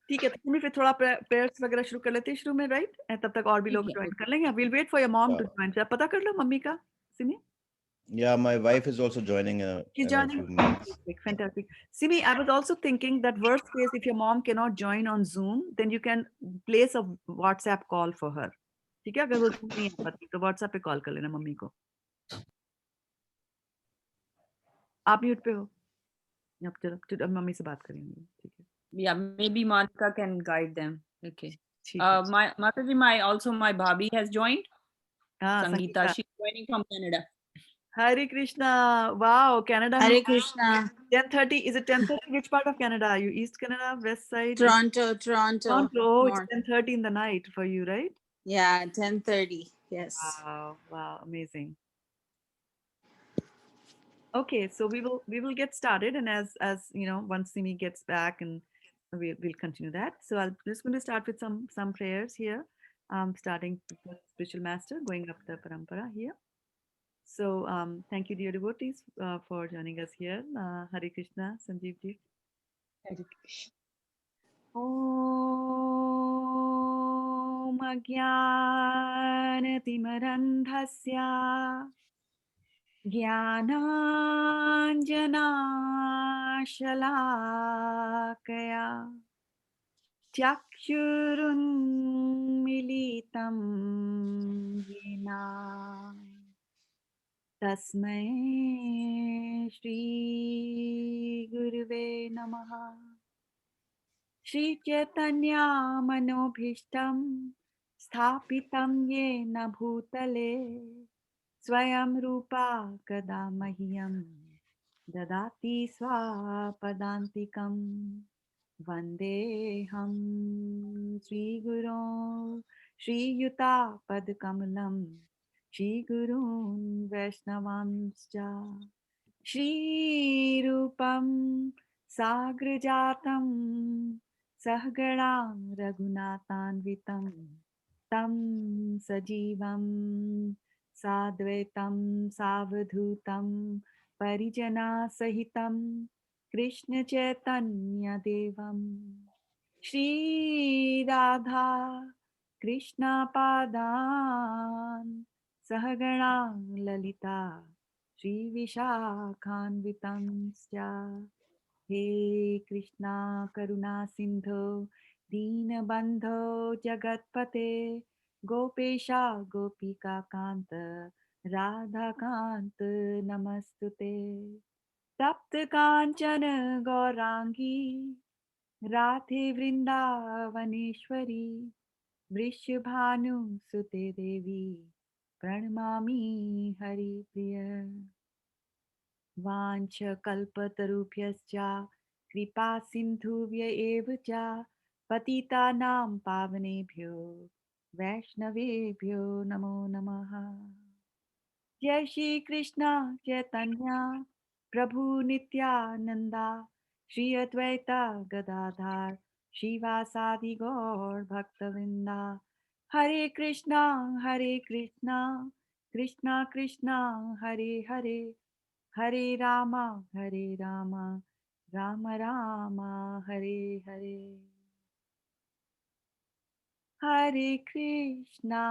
ठीक है, तो सिमी फिर थोड़ा प्रेयर्स वगैरह शुरू कर लेते हैं शुरू में, राइट? तब तक और भी ठीक लोग है, ज्वाइन ओके। कर लेंगे। Will wait for your mom Yeah, to join. आप पता कर लो मम्मी का, Simi. yeah. My wife is also joining She's in a joining. few minutes. Fantastic, fantastic. Simi, I was also thinking that worst case, if your mom cannot join on Zoom, then you can place a WhatsApp call for her. ठीक है, अगर वो Zoom नहीं आ पाती तो WhatsApp पे call कर लेना मम्मी को। आप म्यूट पे हो। अब चलो, अब मम्मी से बात करेंगे, ठीक है। Yeah, maybe Monica can guide them. Okay. ठीक है। My Mataji, my bhabhi has joined. हाँ, Sangeeta, Sangeeta. she's joining from Canada. Hare Krishna. Wow, Canada में Hare Krishna. 10:30. Is it 10:30? Which part of Canada are you? East Canada, West side, East? Toronto, Toronto. Toronto. Oh, it's North. 10:30 in the night for you, right? Yeah, 10:30. Yes. Wow, wow, amazing. Okay, so we will get started, and as you know, once Simi gets back, and we'll continue that. So I'm just going to start with some prayers here. Starting with the spiritual master, going up the parampara here. So thank you, dear devotees, for joining us here. Hare Krishna, Sanjeev ji. Hare Krishna. ॐ अज्ञानतिमरन्धस्य ज्ञानाञ्जनाशलाकया चक्षुरुन्मिलितं येन तस्मै श्रीगुरुवे नमः। श्रीचैतन्यमनोभीष्टं स्थापितं येन भूतले स्वयं रूपा कदा मह्यं ददाति स्वापदान्तिकं। वन्देऽहं श्रीगुरो श्रीयुतापदकमलं श्रीगुरून् वैष्णवांश्च श्रीरूपं साग्रजातं सहगणा रघुनाथान्वितं तं सजीवं साद्वैतं सावधूतं परिजनसहितं कृष्णचैतन्यदेवं श्रीराधा कृष्णपादान् सहगणा ललिता श्रीविशाखान्वितंश्च। हे कृष्णा करुणा सिन्धो दीनबन्धो जगत्पते गोपेशा गोपिका कान्त राधाकान्त नमस्तुते। तप्त काञ्चन गौराङ्गी राधे वृन्दावनेश्वरी वृषभानुसुते देवी प्रणमामि हरिप्रिय। वाञ्छकल्पतरुभ्यश्च कृपा सिन्धुभ्य एव च पतितानां पावनेभ्यो वैष्णवेभ्यो नमो नमः। जय श्री कृष्ण चैतन्य प्रभु नित्यानंदा श्री अद्वैता गदाधर श्रीवासादि गौर भक्तवृंदा। हरे कृष्णा कृष्णा कृष्णा हरे हरे, हरे रामा राम राम हरे हरे। हरे कृष्णा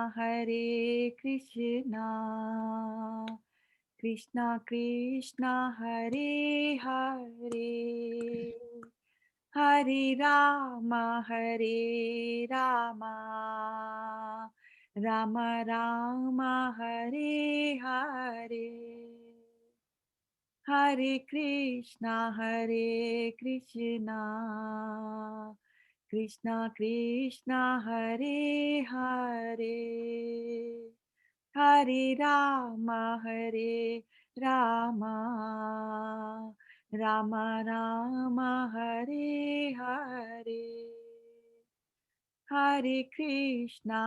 कृष्णा कृष्णा हरे हरे, हरे राम राम राम हरे हरे। हरे कृष्णा कृष्णा कृष्णा हरे हरे, हरे राम राम राम राम हरे हरे। हरे कृष्णा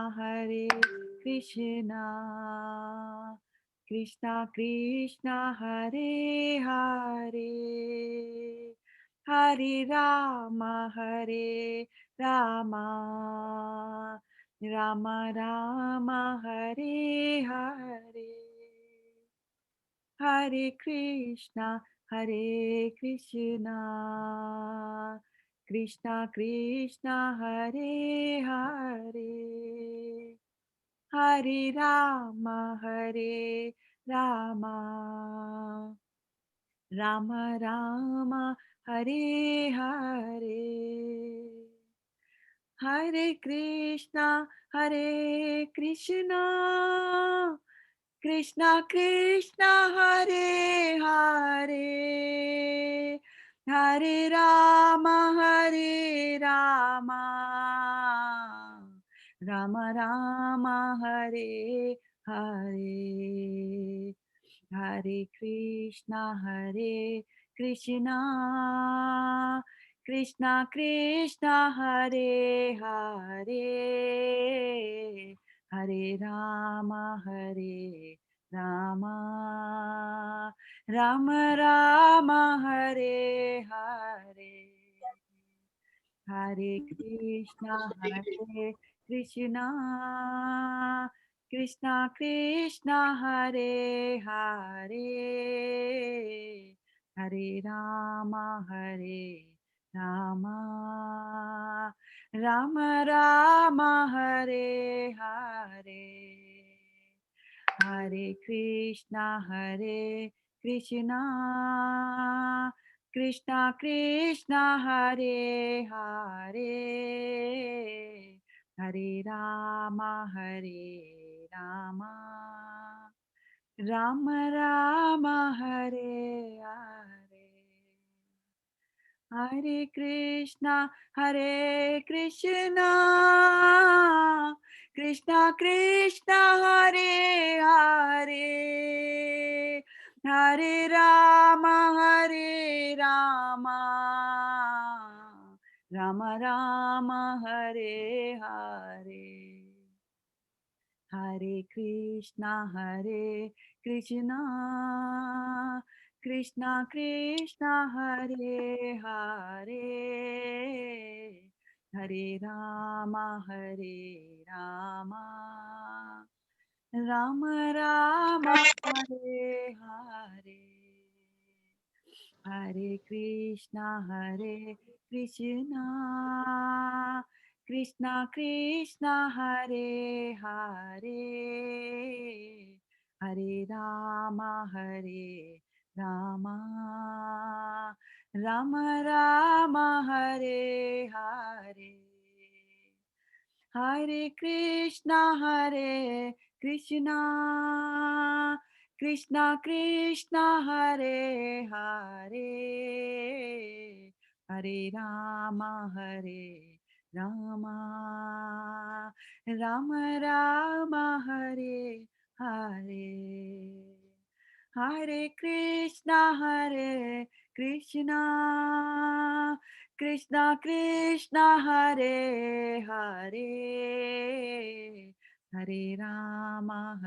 कृष्णा कृष्णा हरे हरे, हरे राम राम राम राम हरे हरे। हरे Krishna Krishna Krishna Krishna Hare Hare, Hare Rama Hare Rama, Rama Rama Hare Hare, Hare Krishna Krishna Krishna Hare Hare, Hare Rama Rama Rama Hare Hare, Hare Krishna Krishna Krishna Hare Hare, Hare Rama Rama Rama Hare Hare, Hare Krishna Krishna Krishna Hare Hare, Hare Rama Rama Rama Hare Hare, Hare Krishna Krishna Krishna Hare Hare, Hare Rama Rama Rama Hare Hare, Hare Krishna Krishna Krishna Hare Hare, Hare Rama Rama Rama Hare Hare, Hare Krishna Krishna Krishna Hare Hare, Hare Rama Rama Rama Hare Hare, Hare Krishna Krishna Krishna Hare Hare, Hare Rama Rama Rama Hare Hare, Hare Krishna Krishna Krishna Hare Hare, Hare Rama Rama Rama Hare Hare, Hare Krishna Krishna Krishna Hare Hare, Hare Rama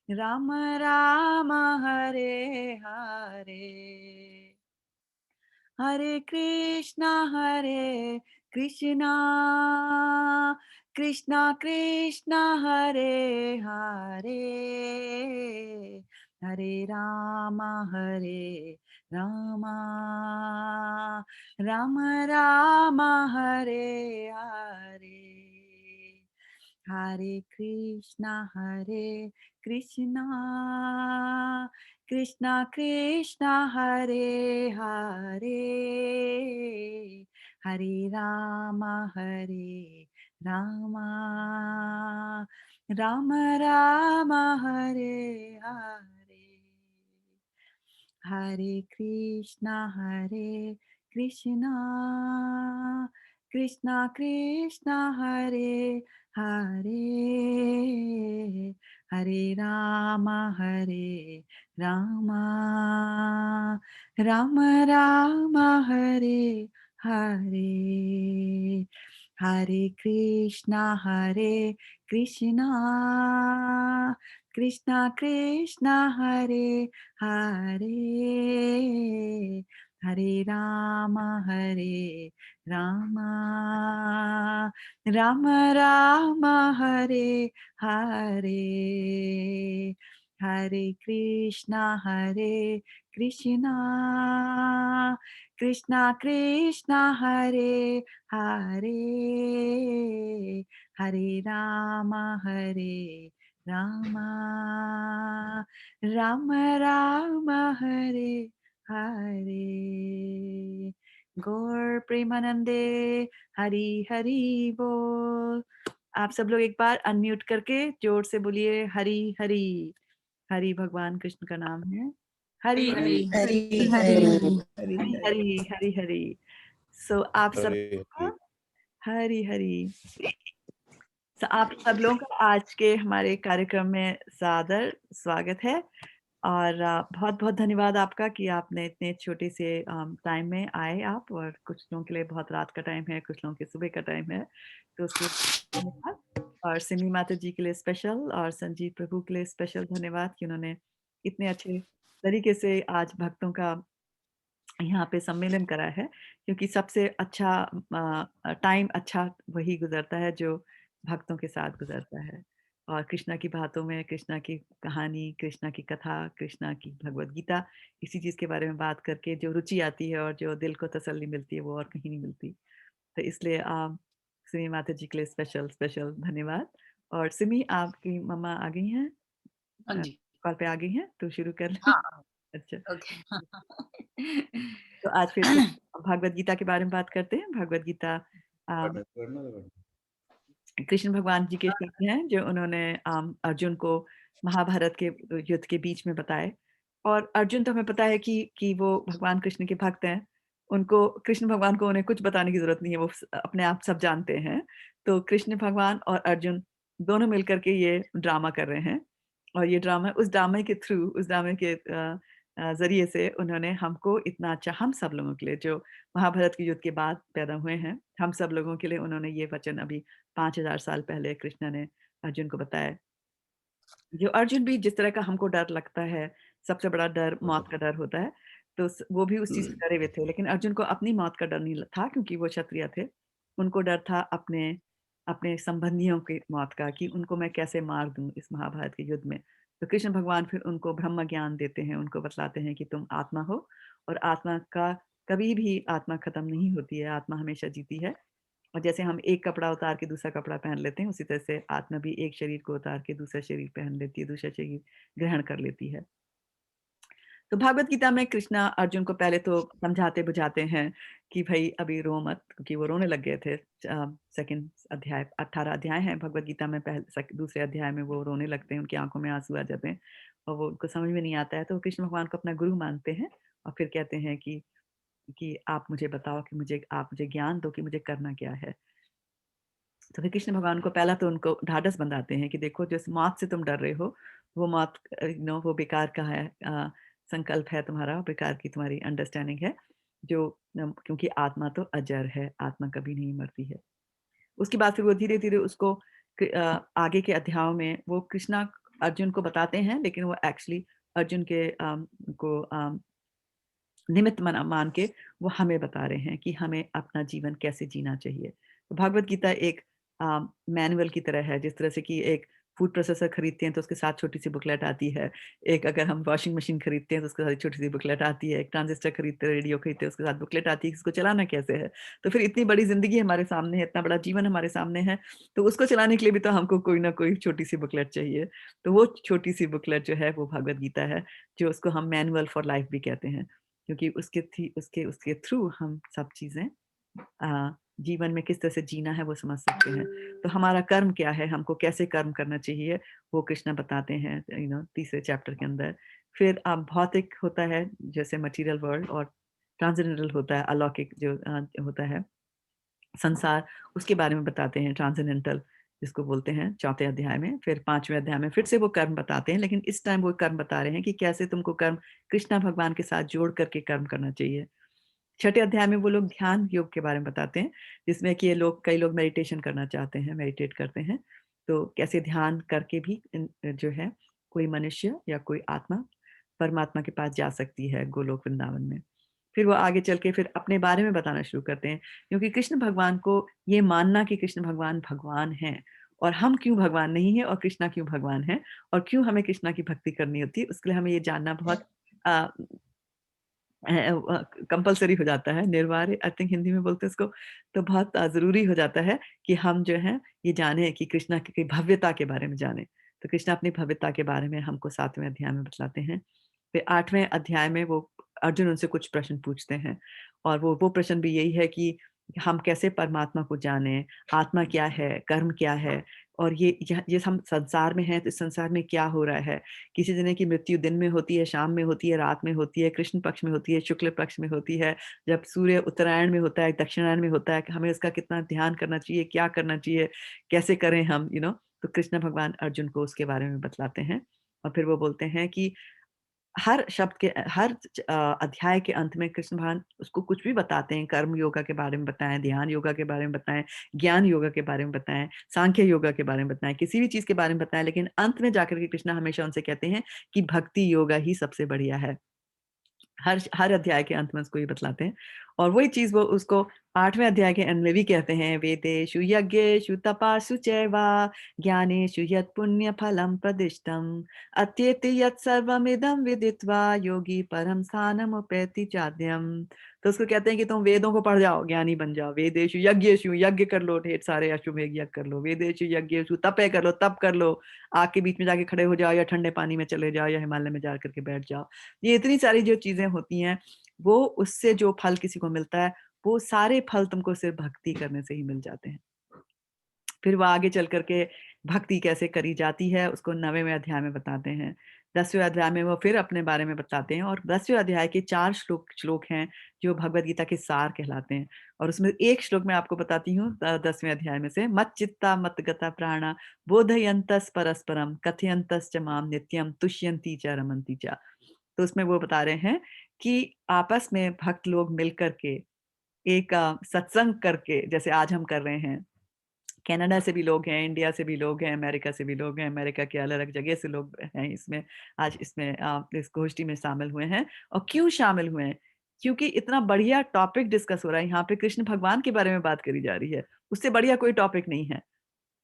Rama Rama Hare Hare, Hare Krishna Krishna Krishna Hare Hare, Hare Rama Rama Rama Hare Hare, Hare Krishna Krishna Krishna Hare Hare, Hare Rama Rama Rama Hare Hare, Hare Krishna Krishna Krishna Hare Hare, Hare Rama Rama Rama Hare Hare, Hare Krishna Krishna Krishna Hare Hare, Hare Rama Rama Rama Hare Hare, Hare Krishna, Krishna Krishna, Hare Hare, Hare Rama, Rama Rama, Hare Hare. गौर प्रेमानंदे, हरि हरि बोल। आप सब लोग एक बार unmute करके जोर से बोलिए हरि हरि। हरि भगवान कृष्ण का नाम है। Hari Hari Hari Hari Hari. हरि हरि हरि हरि। सो आप सब Hare का हरि हरि। So, आप सब लोगों का आज के हमारे कार्यक्रम में सादर स्वागत है और बहुत बहुत धन्यवाद आपका कि आपने इतने छोटे से टाइम में आए आप। और कुछ लोगों के लिए बहुत रात का टाइम है, कुछ लोगों के सुबह का टाइम है, तो उसके लिए धन्यवाद। और सिमी माता जी के लिए स्पेशल और संजीव प्रभु के लिए स्पेशल धन्यवाद कि उन्होंने इतने अच्छे तरीके से आज भक्तों का यहाँ पे सम्मेलन करा है। क्योंकि सबसे अच्छा टाइम अच्छा वही गुजरता है जो भक्तों के साथ गुजरता है। और कृष्णा की बातों में, कृष्णा की कहानी, कृष्णा की कथा, कृष्णा की भगवद गीता, इसी चीज़ के बारे में बात करके जो रुचि आती है और जो दिल को तसल्ली मिलती है वो और कहीं नहीं मिलती। तो इसलिए सिमी माता जी के लिए स्पेशल स्पेशल धन्यवाद। और सिमी आपकी मम्मा आ गई हैं, हाँ जी कॉल पे आ गई हैं, तो शुरू कर लें। हाँ अच्छा, ओके तो आज फिर से भगवद गीता के बारे में बात करते हैं। भगवद गीता कृष्ण भगवान जी के शब्द हैं जो उन्होंने अर्जुन को महाभारत के युद्ध के बीच में बताए। और अर्जुन तो हमें पता है कि वो भगवान कृष्ण के भक्त हैं। उनको कृष्ण भगवान को उन्हें कुछ बताने की जरूरत नहीं है, वो अपने आप सब जानते हैं। तो कृष्ण भगवान और अर्जुन दोनों मिलकर के ये ड्रामा कर रहे हैं। और ये ड्रामा, उस ड्रामे के थ्रू, उस ड्रामे के जरिए से उन्होंने हमको इतना अच्छा, हम सब लोगों के लिए जो महाभारत के युद्ध के बाद पैदा हुए हैं, हम सब लोगों के लिए उन्होंने ये वचन अभी 5000 साल पहले कृष्ण ने अर्जुन को बताया। जो अर्जुन भी जिस तरह का हमको डर लगता है, सबसे बड़ा डर मौत का डर होता है, तो वो भी उस चीज से डरे हुए थे। लेकिन अर्जुन को अपनी मौत का डर नहीं था क्योंकि वो क्षत्रिय थे। उनको डर था अपने अपने संबंधियों की मौत का, कि उनको मैं कैसे मार दूं इस महाभारत के युद्ध में। तो कृष्ण भगवान फिर उनको ब्रह्म ज्ञान देते हैं, उनको बतलाते हैं कि तुम आत्मा हो और आत्मा का कभी भी आत्मा खत्म नहीं होती है, आत्मा हमेशा जीती है। और जैसे हम एक कपड़ा उतार के दूसरा कपड़ा पहन लेते हैं, उसी तरह से आत्मा भी एक शरीर को उतार के दूसरा शरीर पहन लेती है, दूसरा शरीर ग्रहण कर लेती है। तो भागवत गीता में कृष्णा अर्जुन को पहले तो समझाते बुझाते हैं कि भाई अभी रो मत, क्योंकि वो रोने लग गए थे। सेकंड अध्याय, 18 अध्याय हैं भगवत गीता में, पहले दूसरे अध्याय में वो रोने लगते हैं, उनकी आंखों में आंसू आ जाते हैं और वो उनको समझ में नहीं आता है। तो वो कृष्ण भगवान को अपना गुरु मानते हैं और फिर कहते हैं कि आप मुझे बताओ, कि आप मुझे ज्ञान दो कि मुझे करना क्या है। तो फिर कृष्ण भगवान को पहला तो उनको ढाढ़स बंधाते हैं कि देखो, जिस मौत से तुम डर रहे हो, वो मौत वो बेकार का है, संकल्प है तुम्हारा, बेकार की तुम्हारी अंडरस्टैंडिंग है। जो क्योंकि आत्मा तो अजर है, आत्मा कभी नहीं मरती है। उसके बाद फिर वो धीरे धीरे उसको आगे के अध्यायों में वो कृष्णा अर्जुन को बताते हैं, लेकिन वो एक्चुअली अर्जुन के को निमित्त मान के वो हमें बता रहे हैं कि हमें अपना जीवन कैसे जीना चाहिए। तो भगवत गीता एक मैनुअल की तरह है, जिस तरह से कि एक फूड प्रोसेसर खरीदते हैं तो उसके साथ छोटी सी बुकलेट आती है, एक अगर हम वॉशिंग मशीन खरीदते हैं तो उसके साथ छोटी सी बुकलेट आती है, एक ट्रांजिस्टर खरीदते हैं, रेडियो खरीदते हैं, उसके साथ बुकलेट आती है कि इसको चलाना कैसे है। तो फिर इतनी बड़ी जिंदगी हमारे सामने है, इतना बड़ा जीवन हमारे सामने है, तो उसको चलाने के लिए भी तो हमको कोई ना कोई छोटी सी बुकलेट चाहिए। तो वो छोटी सी बुकलेट जो है वो भगवत गीता है, जो उसको हम मैनुअल फॉर लाइफ भी कहते हैं, क्योंकि उसके थ्रू हम सब चीजें जीवन में किस तरह से जीना है वो समझ सकते हैं। तो हमारा कर्म क्या है, हमको कैसे कर्म करना चाहिए, वो कृष्णा बताते हैं तीसरे चैप्टर के अंदर। फिर भौतिक होता है जैसे मटेरियल वर्ल्ड, और ट्रांसेंडेंटल होता है अलौकिक जो होता है संसार, उसके बारे में बताते हैं, ट्रांसेंडेंटल जिसको बोलते हैं चौथे अध्याय में। फिर 5वें अध्याय में फिर से वो कर्म बताते हैं, लेकिन इस टाइम वो कर्म बता रहे हैं कि कैसे तुमको कर्म कृष्णा भगवान के साथ जोड़ करके कर्म करना चाहिए। छठे अध्याय में वो लोग ध्यान योग के बारे में बताते हैं, जिसमें कि कई लोग मेडिटेशन करना चाहते हैं, मेडिटेट करते हैं, तो कैसे ध्यान करके भी जो है कोई मनुष्य या कोई आत्मा परमात्मा के पास जा सकती है गोलोक वृंदावन में। फिर वो आगे चल के फिर अपने बारे में बताना शुरू करते हैं, क्योंकि कृष्ण भगवान को ये मानना कि कृष्ण भगवान भगवान हैं और हम क्यों भगवान नहीं है और कृष्णा क्यों भगवान है, और क्यों हमें कृष्णा की भक्ति करनी होती है, उसके लिए हमें ये जानना बहुत कंपल्सरी हो जाता है, निर्वार्य आई थिंक हिंदी में बोलते हैं इसको। तो बहुत ज़रूरी हो जाता है कि हम जो है ये जाने कि कृष्णा की भव्यता के बारे में जाने। तो कृष्णा अपनी भव्यता के बारे में हमको 7वें अध्याय में बतलाते हैं। फिर 8वें अध्याय में वो अर्जुन उनसे कुछ प्रश्न पूछते हैं, और वो प्रश्न भी यही है कि हम कैसे परमात्मा को जानें, आत्मा क्या है, कर्म क्या है, और ये हम संसार में हैं तो इस संसार में क्या हो रहा है। किसी जने की मृत्यु दिन में होती है, शाम में होती है, रात में होती है, कृष्ण पक्ष में होती है, शुक्ल पक्ष में होती है, जब सूर्य उत्तरायण में होता है, दक्षिणायन में होता है, कि हमें इसका कितना ध्यान करना चाहिए, क्या करना चाहिए, कैसे करें हम, तो कृष्ण भगवान अर्जुन को उसके बारे में बतलाते हैं। और फिर वो बोलते हैं कि हर शब्द के हर अध्याय के अंत में कृष्ण भगवान उसको कुछ भी बताते हैं, कर्म योगा के बारे में बताएं, ध्यान योगा के बारे में बताएं, ज्ञान योगा के बारे में बताएं, सांख्य योगा के बारे में बताएं, किसी भी चीज के बारे में बताएं, लेकिन अंत में जाकर के कृष्ण हमेशा उनसे कहते हैं कि भक्ति योगा ही सबसे बढ़िया है। हर अध्याय के अंत में उसको ये बतलाते हैं, और वही चीज वो उसको 8वें अध्याय के अंत में भी कहते हैं, वेदेषु यज्ञेषु तपासु चैवा ज्ञानेषु यत् पुण्य फलम प्रदिष्टम अत्येति यत् सर्वमिदं विदित्वा योगी परम स्थानम उपैति चाद्यम। तो उसको कहते हैं कि तुम वेदों को पढ़ जाओ, ज्ञानी बन जाओ। वेदेषु यज्ञेषु, यज्ञ कर लो, ढेर सारे अश्वमेध यज्ञ कर लो। वेदेषु यज्ञेषु तपे कर लो, तप कर लो, आग के बीच में जाके खड़े हो जाओ, या ठंडे पानी में चले जाओ, या हिमालय में जा करके बैठ जाओ। ये इतनी सारी जो चीजें होती हैं, वो उससे जो फल किसी को मिलता है, वो सारे फल तुमको सिर्फ भक्ति करने से ही मिल जाते हैं। फिर वो आगे चल करके भक्ति कैसे करी जाती है उसको 9वें अध्याय में बताते हैं। 10वें अध्याय में वो फिर अपने बारे में बताते हैं, और 10वें अध्याय के 4 श्लोक हैं जो भगवत गीता के सार कहलाते हैं। और उसमें एक श्लोक मैं आपको बताती हूँ 10वें अध्याय में से, मत चित्ता मत गता प्राणा बोधयंतस परस्परम कथयंतस च माम नित्यम तुष्यंती च रमंती च। तो उसमें वो बता रहे हैं कि आपस में भक्त लोग मिल करके एक सत्संग करके, जैसे आज हम कर रहे हैं, कनाडा से भी लोग हैं, इंडिया से भी लोग हैं, अमेरिका से भी लोग हैं, अमेरिका के अलग अलग जगह से लोग हैं इसमें, आज इसमें इस गोष्ठी में शामिल हुए हैं। और क्यों शामिल हुए हैं? क्योंकि इतना बढ़िया टॉपिक डिस्कस हो रहा है यहाँ पे, कृष्ण भगवान के बारे में बात करी जा रही है, उससे बढ़िया कोई टॉपिक नहीं है।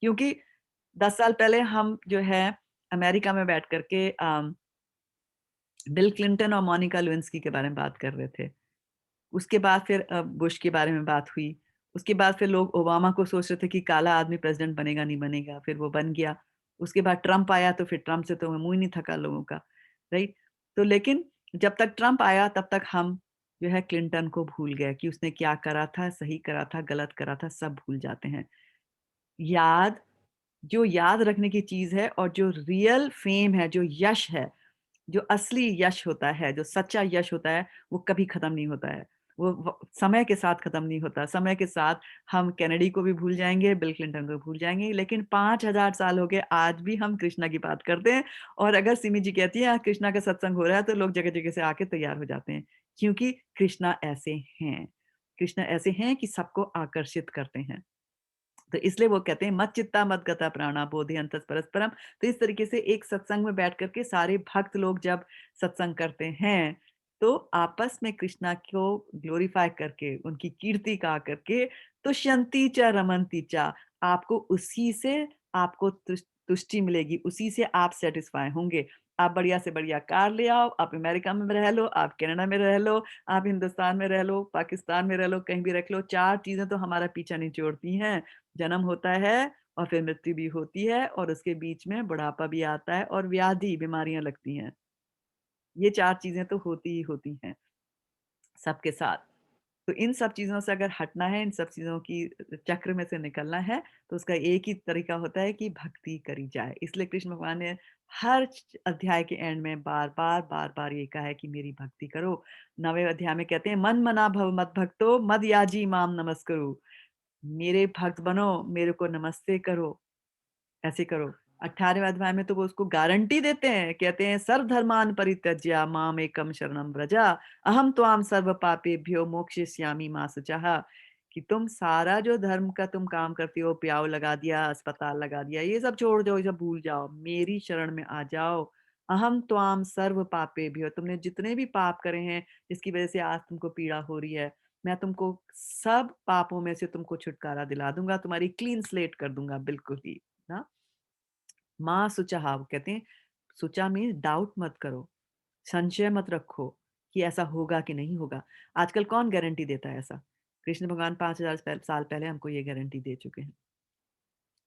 क्योंकि 10 साल पहले हम जो है अमेरिका में बैठ करके बिल क्लिंटन और मोनिका लेविंस्की के बारे में बात कर रहे थे। उसके बाद फिर बुश के बारे में बात हुई। उसके बाद फिर लोग ओबामा को सोच रहे थे कि काला आदमी प्रेसिडेंट बनेगा नहीं बनेगा, फिर वो बन गया। उसके बाद ट्रंप आया, तो फिर ट्रंप से तो मुंह ही नहीं थका लोगों का, राइट? तो लेकिन जब तक ट्रंप आया तब तक हम जो है क्लिंटन को भूल गए कि उसने क्या करा था, सही करा था, गलत करा था, सब भूल जाते हैं। याद जो याद रखने की चीज है, और जो रियल फेम है, जो यश है, जो असली यश होता है, जो सच्चा यश होता है, वो कभी खत्म नहीं होता है। वो समय के साथ खत्म नहीं होता। समय के साथ हम कैनेडी को भी भूल जाएंगे, बिल क्लिंटन को भूल जाएंगे, लेकिन 5000 साल हो गए, आज भी हम कृष्णा की बात करते हैं। और अगर सिमी जी कहती है कृष्णा का सत्संग हो रहा है, तो लोग जगह जगह से आके तैयार हो जाते हैं, क्योंकि कृष्णा ऐसे हैं। कृष्णा ऐसे हैं कि सबको आकर्षित करते हैं। तो इसलिए वो कहते हैं मत चित्ता मत गता प्राणा बोधि अंतस परस्परम। तो इस तरीके से एक सत्संग में बैठ करके सारे भक्त लोग जब सत्संग करते हैं, तो आपस में कृष्णा को ग्लोरीफाई करके, उनकी कीर्ति गा करके, तुष्यंती च रमंती च, आपको उसी से आपको तुष्टि मिलेगी, उसी से आप सेटिस्फाई होंगे। आप बढ़िया से बढ़िया कार ले आओ, आप अमेरिका में रह लो, आप कनाडा में रह लो, आप हिंदुस्तान में रह लो, पाकिस्तान में रह लो, कहीं भी रख लो, 4 चीजें तो हमारा पीछा नहीं छोड़ती हैं। जन्म होता है, और फिर मृत्यु भी होती है, और उसके बीच में बुढ़ापा भी आता है, और व्याधि बीमारियां लगती हैं। ये 4 चीजें तो होती ही होती हैं सबके साथ। तो इन सब चीजों से अगर हटना है, इन सब चीजों की चक्र में से निकलना है, तो उसका एक ही तरीका होता है कि भक्ति करी जाए। इसलिए कृष्ण भगवान ने हर अध्याय के एंड में बार बार बार बार ये कहा है कि मेरी भक्ति करो। 9वें अध्याय में कहते हैं मन मना भव मद भक्तो मद याजी माम नमस्करु। मेरे भक्त बनो, मेरे को नमस्ते करो, ऐसे करो। 18वें अध्याय में तो वो उसको गारंटी देते हैं, कहते हैं सर्व धर्मान परित्यज्य माम एकम शरणम व्रजा अहम त्वाम सर्व पापेभ्यो मोक्षयिष्यामि मा शुचः। कि तुम सारा जो धर्म का तुम काम करती हो, प्याव लगा दिया, अस्पताल लगा दिया, ये सब छोड़ दो, ये सब भूल जाओ, मेरी शरण में आ जाओ। अहम त्वाम सर्व पापेभ्यो, तुमने जितने भी पाप करे हैं जिसकी वजह से आज तुमको पीड़ा हो रही है, मैं तुमको सब पापों में से तुमको छुटकारा दिला दूंगा, तुम्हारी क्लीन स्लेट कर दूंगा बिल्कुल ही। ना। माँ सुचहा, वो कहते हैं सुचा मीन्स डाउट मत करो, संशय मत रखो कि ऐसा होगा कि नहीं होगा। आजकल कौन गारंटी देता है ऐसा? कृष्ण भगवान 5000 साल पहले हमको ये गारंटी दे चुके हैं।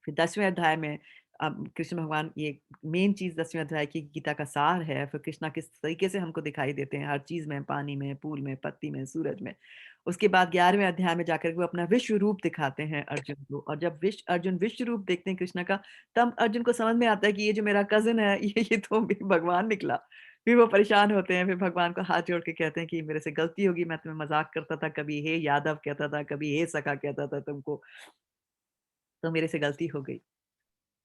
फिर 10वें अध्याय में कृष्ण भगवान, ये मेन चीज़ 10वें अध्याय की गीता का सार है, फिर कृष्णा किस तरीके से हमको दिखाई देते हैं हर चीज़ में, पानी में, फूल में, पत्ती में, सूरज में। उसके बाद 11वें अध्याय में जाकर के वो अपना विश्व रूप दिखाते हैं अर्जुन को, और जब अर्जुन विश्व रूप देखते हैं कृष्ण का, तब अर्जुन को समझ में आता है कि ये जो मेरा कज़िन है ये तो भी भगवान निकला। फिर वो परेशान होते हैं, फिर भगवान को हाथ जोड़ के कहते हैं कि मेरे से गलती होगी, मैं तुम्हें मज़ाक करता था, कभी हे यादव कहता था, कभी हे सखा कहता था तुमको, तो मेरे से गलती हो गई।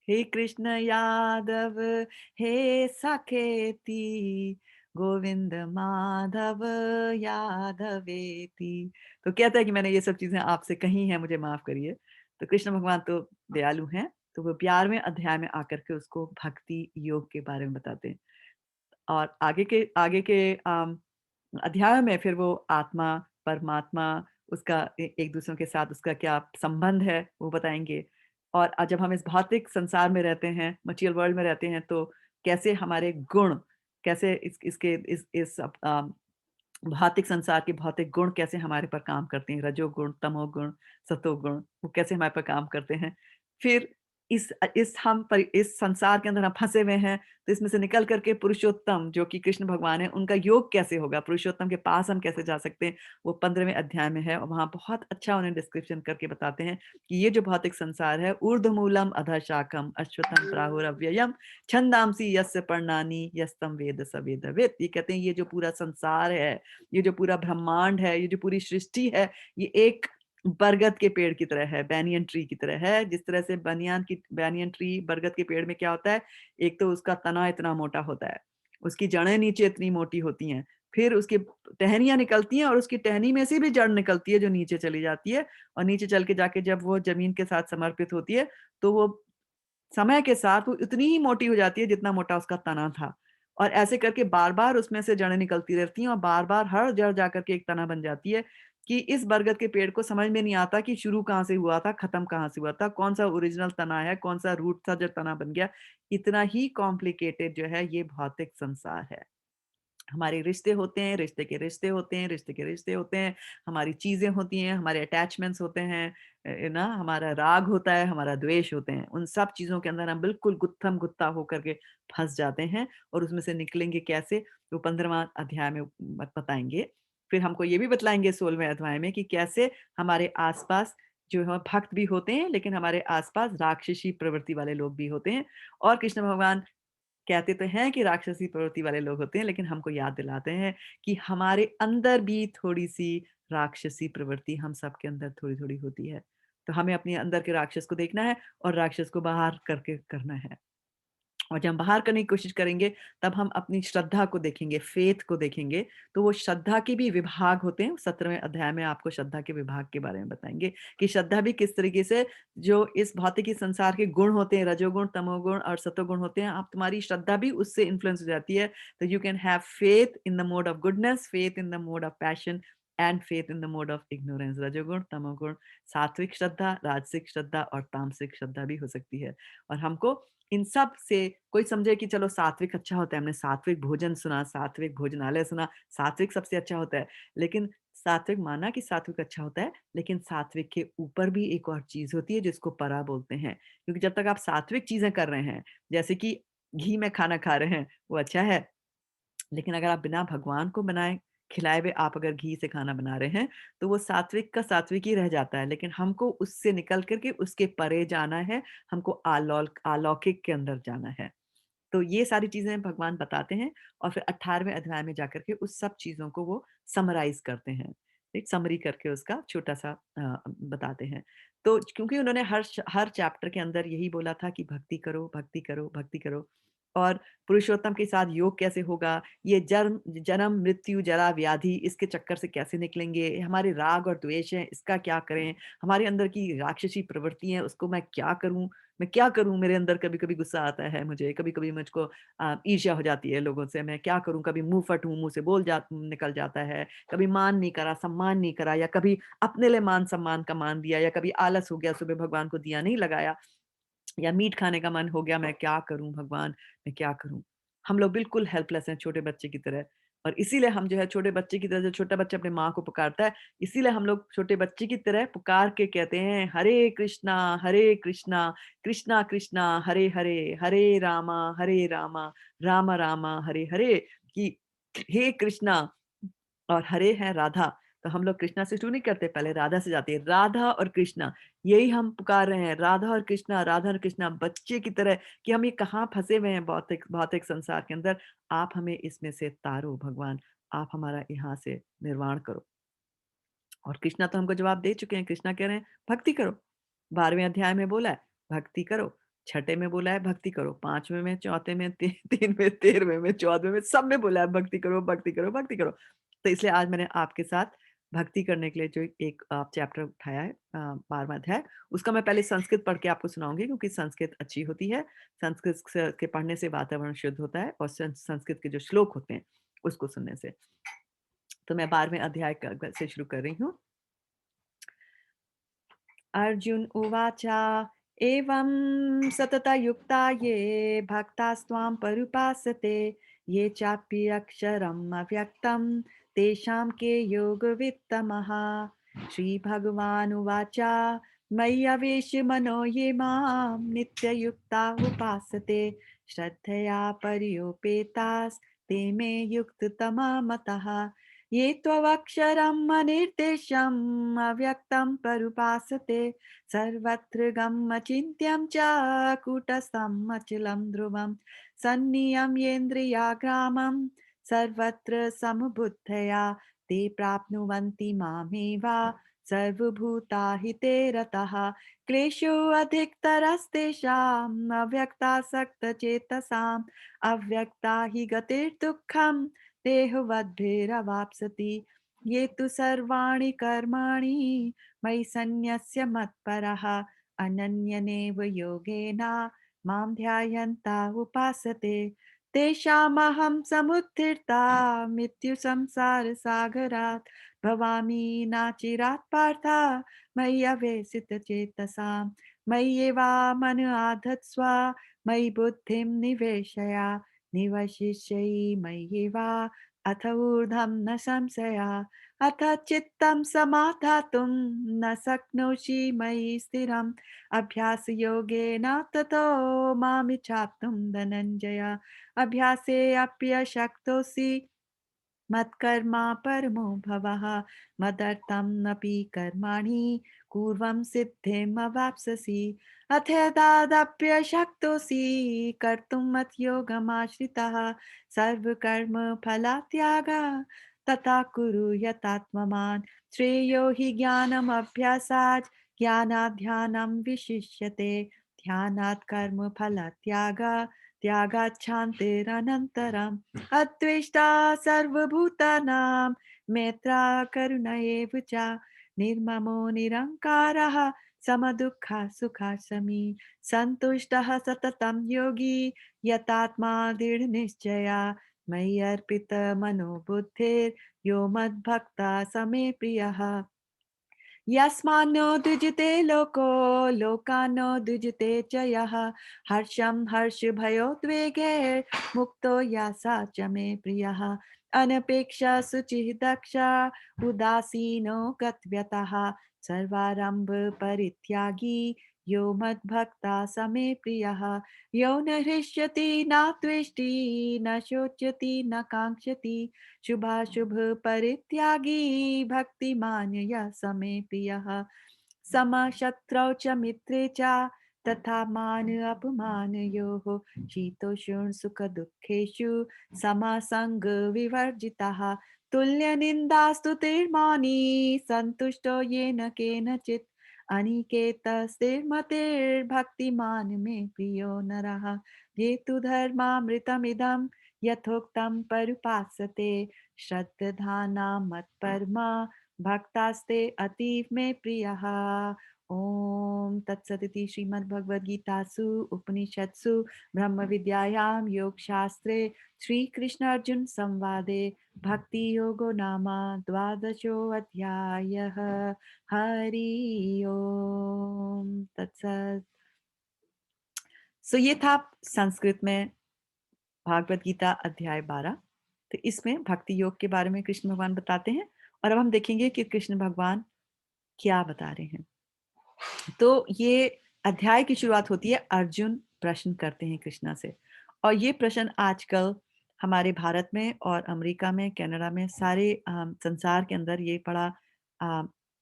हे कृष्ण यादव, हे साकेती, गोविंद माधव यादवेती। तो कहता है कि मैंने ये सब चीजें आपसे कही हैं, मुझे माफ करिए। तो कृष्ण भगवान तो दयालु हैं, तो वो 11वें अध्याय में आकर के उसको भक्ति योग के बारे में बताते हैं। और आगे के अध्याय में फिर वो आत्मा, परमात्मा, उसका एक दूसरों के साथ उसका क्या संबंध है वो बताएंगे। और जब हम इस भौतिक संसार में रहते हैं, मटेरियल वर्ल्ड में रहते हैं, तो कैसे हमारे गुण, कैसे इस भौतिक संसार के भौतिक गुण कैसे हमारे पर काम करते हैं, रजोगुण, तमोगुण, सतोगुण, वो कैसे हमारे पर काम करते हैं। फिर इस संसार के अंदर हम फंसे हुए हैं, तो इसमें से निकल करके पुरुषोत्तम जो कि कृष्ण भगवान है, उनका योग कैसे होगा, पुरुषोत्तम के पास हम कैसे जा सकते हैं, वो 15वें अध्याय में है। और वहां बहुत अच्छा उन्हें डिस्क्रिप्शन करके बताते हैं कि ये जो भौतिक संसार है, ऊर्ध्वमूलम अधः शाखम अश्वत्थम प्राहुरव्ययम छंदांसी यस्य पर्णानि यस्तम वेद स वेदवित्। ये कहते हैं ये जो पूरा संसार है, ये जो पूरा ब्रह्मांड है, ये जो पूरी सृष्टि है, ये एक बरगद के पेड़ की तरह है, बैनियन ट्री की तरह है। जिस तरह से बैनियन ट्री, बरगद के पेड़ में क्या होता है, एक तो उसका तना इतना मोटा होता है, उसकी जड़ें नीचे इतनी मोटी होती हैं, फिर उसकी टहनियां निकलती हैं, और उसकी टहनी में से भी जड़ निकलती है जो नीचे चली जाती है, और नीचे चल के जाके जब वो जमीन के साथ समर्पित होती है, तो वो समय के साथ वो इतनी ही मोटी हो जाती है जितना मोटा उसका तना था। और ऐसे करके बार-बार उसमें से जड़ें निकलती रहती हैं, और बार-बार हर जड़ जाकर के एक तना बन जाती है, कि इस बरगद के पेड़ को समझ में नहीं आता कि शुरू कहाँ से हुआ था, खत्म कहाँ से हुआ था, कौन-सा ओरिजिनल तना है, कौन-सा रूट था जो तना बन गया। इतना ही कॉम्प्लिकेटेड जो है ये भौतिक संसार है। हमारे रिश्ते होते हैं, रिश्ते के रिश्ते होते हैं, रिश्ते के रिश्ते होते हैं, हमारी चीज़ें होती हैं, हमारे अटैचमेंट्स होते हैं, ना हमारा राग होता है, हमारा द्वेष होते हैं। उन सब चीज़ों के अंदर हम बिल्कुल गुत्थम-गुत्ता होकर के फँस जाते हैं, और उसमें से निकलेंगे कैसे, वो 15वां अध्याय में बताएँगे। फिर हमको ये भी बतलाएँगे 16वें अध्याय में कि कैसे हमारे आस-पास जो है भक्त भी होते हैं, लेकिन हमारे आस-पास राक्षसी प्रवृत्ति वाले लोग भी होते हैं। और कृष्ण भगवान कहते तो हैं कि राक्षसी प्रवृत्ति वाले लोग होते हैं, लेकिन हमको याद दिलाते हैं कि हमारे अंदर भी थोड़ी-सी राक्षसी प्रवृत्ति हम सबके अंदर थोड़ी-थोड़ी होती है। तो हमें अपने अंदर के राक्षस को देखना है, और राक्षस को बाहर करके करना है। और जब हम बाहर करने की कोशिश करेंगे, तब हम अपनी श्रद्धा को देखेंगे, फ़ेथ को देखेंगे। तो वो श्रद्धा के भी विभाग होते हैं। 17वें अध्याय में आपको श्रद्धा के विभाग के बारे में बताएँगे कि श्रद्धा भी किस तरीके से, जो इस भौतिकी संसार के गुण होते हैं, रजोगुण, तमोगुण और सतोगुण होते हैं, आप तुम्हारी श्रद्धा भी उससे इन्फ्लुएंस हो जाती है। तो you can have faith in the mode of goodness, faith in the mode of passion and faith in the mode of ignorance. रजोगुण, तमोगुण, सात्विक श्रद्धा, राजसिक श्रद्धा और तामसिक श्रद्धा भी हो सकती है। और हमको इन सब से, कोई समझे कि चलो सात्विक अच्छा होता है, हमने सात्विक भोजन सुना, सात्विक भोजनालय सुना, सात्विक सबसे अच्छा होता है। लेकिन सात्विक माना कि सात्विक अच्छा होता है, लेकिन सात्विक के ऊपर भी एक और चीज़ होती है जिसको परा बोलते हैं। क्योंकि जब तक आप सात्विक चीज़ें कर रहे हैं, जैसे कि घी में खाना खा रहे हैं, वो अच्छा है। लेकिन अगर आप बिना भगवान को बनाए खिलाए हुए आप अगर घी से खाना बना रहे हैं, तो वो सात्विक का सात्विक ही रह जाता है। लेकिन हमको उससे निकल कर के उसके परे जाना है, हमको अलौकिक के अंदर जाना है। तो ये सारी चीज़ें भगवान बताते हैं, और फिर 18वें अध्याय में जाकर के उस सब चीज़ों को वो समराइज़ करते हैं। एक समरी करके उसका छोटा-सा बताते हैं। तो क्योंकि उन्होंने हर चैप्टर के अंदर यही बोला था कि भक्ति करो, भक्ति करो, भक्ति करो, और पुरुषोत्तम के साथ योग कैसे होगा, ये जन्म, मृत्यु, जरा, व्याधि इसके चक्कर से कैसे निकलेंगे, हमारे राग और द्वेष हैं, इसका क्या करें, हमारे अंदर की राक्षसी प्रवृत्ति है, उसको मैं क्या करूँ? मैं क्या करूँ? मेरे अंदर कभी-कभी गुस्सा आता है मुझे, कभी-कभी मुझको ईर्ष्या हो जाती है लोगों से, मैं क्या करूँ? कभी मुँह फट हूँ, मुँह से निकल जाता है, कभी मान नहीं करा, सम्मान नहीं करा, या कभी अपने लिए मान-सम्मान का मान दिया, या कभी आलस हो गया, सुबह भगवान को दिया नहीं लगाया। या मीट खाने का मन हो गया, मैं क्या करूँ भगवान, मैं क्या करूँ? हम लोग बिल्कुल हेल्पलेस हैं छोटे बच्चे की तरह, और इसीलिए हम जो है छोटे बच्चे की तरह, जो छोटा बच्चा अपने माँ को पुकारता है, इसीलिए हम लोग छोटे बच्चे की तरह पुकार के कहते हैं, हरे कृष्णा, कृष्णा कृष्णा, हरे हरे, हरे रामा, राम रामा, हरे हरे, कि हे कृष्णा, और हरे है राधा। तो हम लोग कृष्णा से शुरू नहीं करते, पहले राधा से जाते हैं। राधा और कृष्णा, यही हम पुकार रहे हैं, राधा और कृष्णा, बच्चे की तरह, कि हम ये कहाँ फँसे हुए हैं भौतिक भौतिक संसार के अंदर। आप हमें इसमें से तारो भगवान, आप हमारा यहाँ से निर्वाण करो। और कृष्णा तो हमको जवाब दे चुके हैं, कृष्णा कह रहे हैं भक्ति करो। 12वें अध्याय में बोला है भक्ति करो, छठे में बोला है भक्ति करो, 5वें में, चौथे में, 3 में, 13वें में, 14वें में, सब में बोला है भक्ति करो, भक्ति करो, भक्ति करो। तो इसलिए आज मैंने आपके साथ भक्ति करने के लिए जो एक चैप्टर उठाया है, 12वां अध्याय, उसका मैं पहले संस्कृत पढ़ के आपको सुनाऊँगी, क्योंकि संस्कृत अच्छी होती है। संस्कृत के पढ़ने से वातावरण शुद्ध होता है, और संस्कृत के जो श्लोक होते हैं, उसको सुनने से। तो मैं 12वें अध्याय से शुरू कर रही हूँ। अर्जुन उवाच एवं सततयुक्ता ये भक्तास्त्वां पर्युपासते ये चाप्यक्षरम् अव्यक्तं तेषां के योगवित्तमः। श्रीभगवानुवाच मय्यवेशमनो ये मां नित्ययुक्ता उपासते श्रद्धया पर्युपेतास्ते मे युक्ततमा मतः। ये त्वक्षरम् अनिर्देशम् अव्यक्तं परुपासते सर्वत्र गमचिन्त्यं च कूटस्थम् अचलं ध्रुवं सन्नियम्येन्द्रियाग्रामं सर्वत्र समबुद्धया ते प्राप्नुवन्ति मामेव सर्वभूताहिते रतः। क्लेशो अधिकतरस्तेषाम् अव्यक्तासक्तचेतसाम् अव्यक्ता हि गतिर्दुःखम् देहवद्भिरवाप्स्यति। ये तु सर्वाणि कर्माणि मयि सन्न्यस्य मत्परः अनन्यनेव योगेन मां ध्यायन्ता उपासते तेषामहं समुत्थिर्ता मृत्युसंसारसागरात् भवामि नाचिरात् पार्थ मय्यवेशितचेतसां मय्येवामन आधत्स्व मयि बुद्धिं निवेशय निवशिष्यि मय्येव अथ ऊर्ध्वं न संशया अथ चित्तं समाधातुं न शक्नोषि मयि स्थिरम् अभ्यासयोगेन ततो मामिच्छाप्तुं धनञ्जय अभ्यासेऽप्यशक्तोऽसि मत्कर्मा परमो भवः मदर्थमपि कर्माणि कुर्वं सिद्धिमवाप्स्यसि अथ यदादप्यशक्तोऽसि कर्तुं मद्योगमाश्रितः सर्वकर्मफलत्यागः तथा कुरु यथात्ममान् श्रेयो हि ज्ञानमभ्यासात् ज्ञानात् ध्यानं विशिष्यते ध्यानात् कर्मफलत्यागः त्यागात् शान्तिरनन्तरम् अद्वेष्टा सर्वभूतानां मैत्रा करुण एव च निर्ममो निरङ्कारः समदुःखः सुखसमी सन्तुष्टः सततं योगी यतात्मा दृढनिश्चया मयि अर्पितमनो बुद्धिर्यो मद्भक्ता समे प्रियः यस्मान्नो द्विजिते लोको लोकानो द्विजिते च यः हर्षं हर्षभयोद्वेगे मुक्तो यासा च मे प्रियः अनपेक्षा शुचिः दक्ष उदासीनो गतव्यतः सर्वारम्भ परित्यागी यो मद्भक्ता समे प्रियः यो न हृष्यति न द्वेष्टि न शोचति न काङ्क्षति शुभाशुभ परित्यागी भक्तिमान् यः समे प्रियः समशत्रौ च मित्रे च तथा मान अपमानयोः शीतोष्ण सुख दुःखेषु समासंग विवर्जितः तुल्यनिन्दास्तुतिर्मौनी सन्तुष्टो येन केनचित् अनिकेतस्तिर्मतिर्भक्तिमान् मे प्रियो नरः ये तु धर्मामृतमिदं यथोक्तं परुपासते श्रद्धाना मत्परमा भक्तास्ते अतीव मे प्रियः। ओम तत्सदिति श्रीमद्भगवद्गीतासु उपनिषत्सु ब्रह्म विद्यायां योगशास्त्रे श्रीकृष्ण अर्जुन संवादे भक्ति योगो नाम द्वादशोऽध्यायः। हरि ओम तत्सत्। सो ये था संस्कृत में भागवत गीता अध्याय 12। तो इसमें भक्ति योग के बारे में कृष्ण भगवान बताते हैं और अब हम देखेंगे कि कृष्ण भगवान क्या बता रहे हैं। तो ये अध्याय की शुरुआत होती है, अर्जुन प्रश्न करते हैं कृष्णा से, और ये प्रश्न आजकल हमारे भारत में और अमेरिका में, कनाडा में, सारे संसार के अंदर ये बड़ा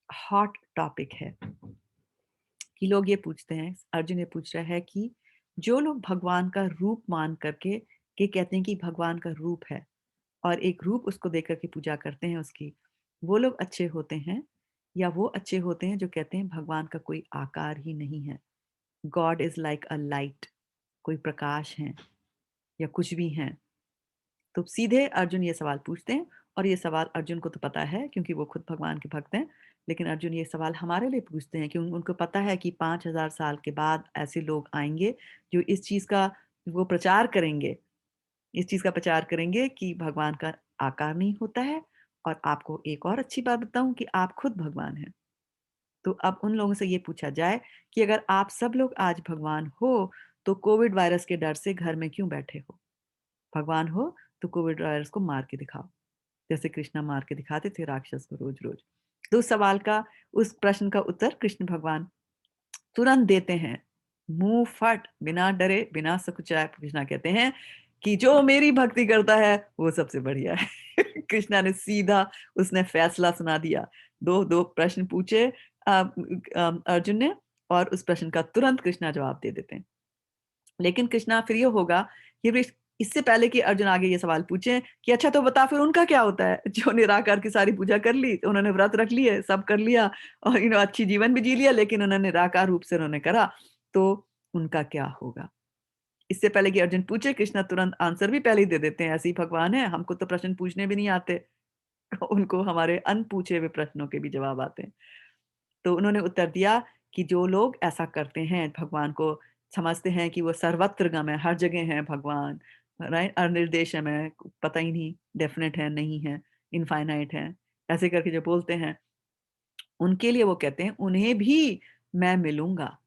हॉट टॉपिक है कि लोग ये पूछते हैं, अर्जुन ये पूछ रहा है कि जो लोग भगवान का रूप मान करके ये कहते हैं कि भगवान का रूप है और एक रूप उसको देख करके पूजा करते हैं उसकी, वो लोग अच्छे होते हैं या वो अच्छे होते हैं जो कहते हैं भगवान का कोई आकार ही नहीं है, God is like a light, कोई प्रकाश है या कुछ भी है। तो सीधे अर्जुन ये सवाल पूछते हैं और ये सवाल अर्जुन को तो पता है क्योंकि वो खुद भगवान के भक्त हैं, लेकिन अर्जुन ये सवाल हमारे लिए पूछते हैं क्योंकि उनको पता है कि 5000 साल के बाद ऐसे लोग आएंगे जो इस चीज का वो प्रचार करेंगे, इस चीज का प्रचार करेंगे कि भगवान का आकार नहीं होता है। और आपको एक और अच्छी बात बताऊं कि आप खुद भगवान हैं। तो अब उन लोगों से ये पूछा जाए कि अगर आप सब लोग आज भगवान हो तो कोविड वायरस के डर से घर में क्यों बैठे हो? भगवान हो तो कोविड वायरस को मार के दिखाओ, जैसे कृष्णा मार के दिखाते थे राक्षस को रोज रोज। तो उस सवाल का, उस प्रश्न का उत्तर कृष्ण भगवान तुरंत देते हैं, मुंह फट, बिना डरे बिना सकुचाए। कृष्णा कहते हैं कि जो मेरी भक्ति करता है वो सबसे बढ़िया है। कृष्णा ने सीधा, उसने फैसला सुना दिया। दो दो प्रश्न पूछे अर्जुन ने और उस प्रश्न का तुरंत कृष्णा जवाब दे देते हैं। लेकिन कृष्णा फिर ये होगा, ये इससे पहले कि अर्जुन आगे ये सवाल पूछे कि अच्छा तो बता फिर उनका क्या होता है, जो निराकार की सारी पूजा कर ली, तो उन्होंने व्रत रख लिए, सब कर लिया और अच्छी जीवन भी जी लिया, लेकिन उन्होंने निराकार रूप से उन्होंने करा, तो उनका क्या होगा? इससे पहले कि अर्जुन पूछे कृष्णा तुरंत आंसर भी पहले ही दे देते हैं, ऐसे ही भगवान है, हमको तो प्रश्न पूछने भी नहीं आते। उनको हमारे अनपूछे हुए प्रश्नों के भी जवाब आते हैं। तो उन्होंने उत्तर दिया कि जो लोग ऐसा करते हैं, भगवान को समझते हैं कि वो सर्वत्र गम है, हर जगह है भगवान, राइट, अनिर्देश है, पता ही नहीं डेफिनेट है नहीं है, इनफाइनाइट है, ऐसे करके जो बोलते हैं, उनके लिए वो कहते हैं उन्हें भी मैं मिलूंगा,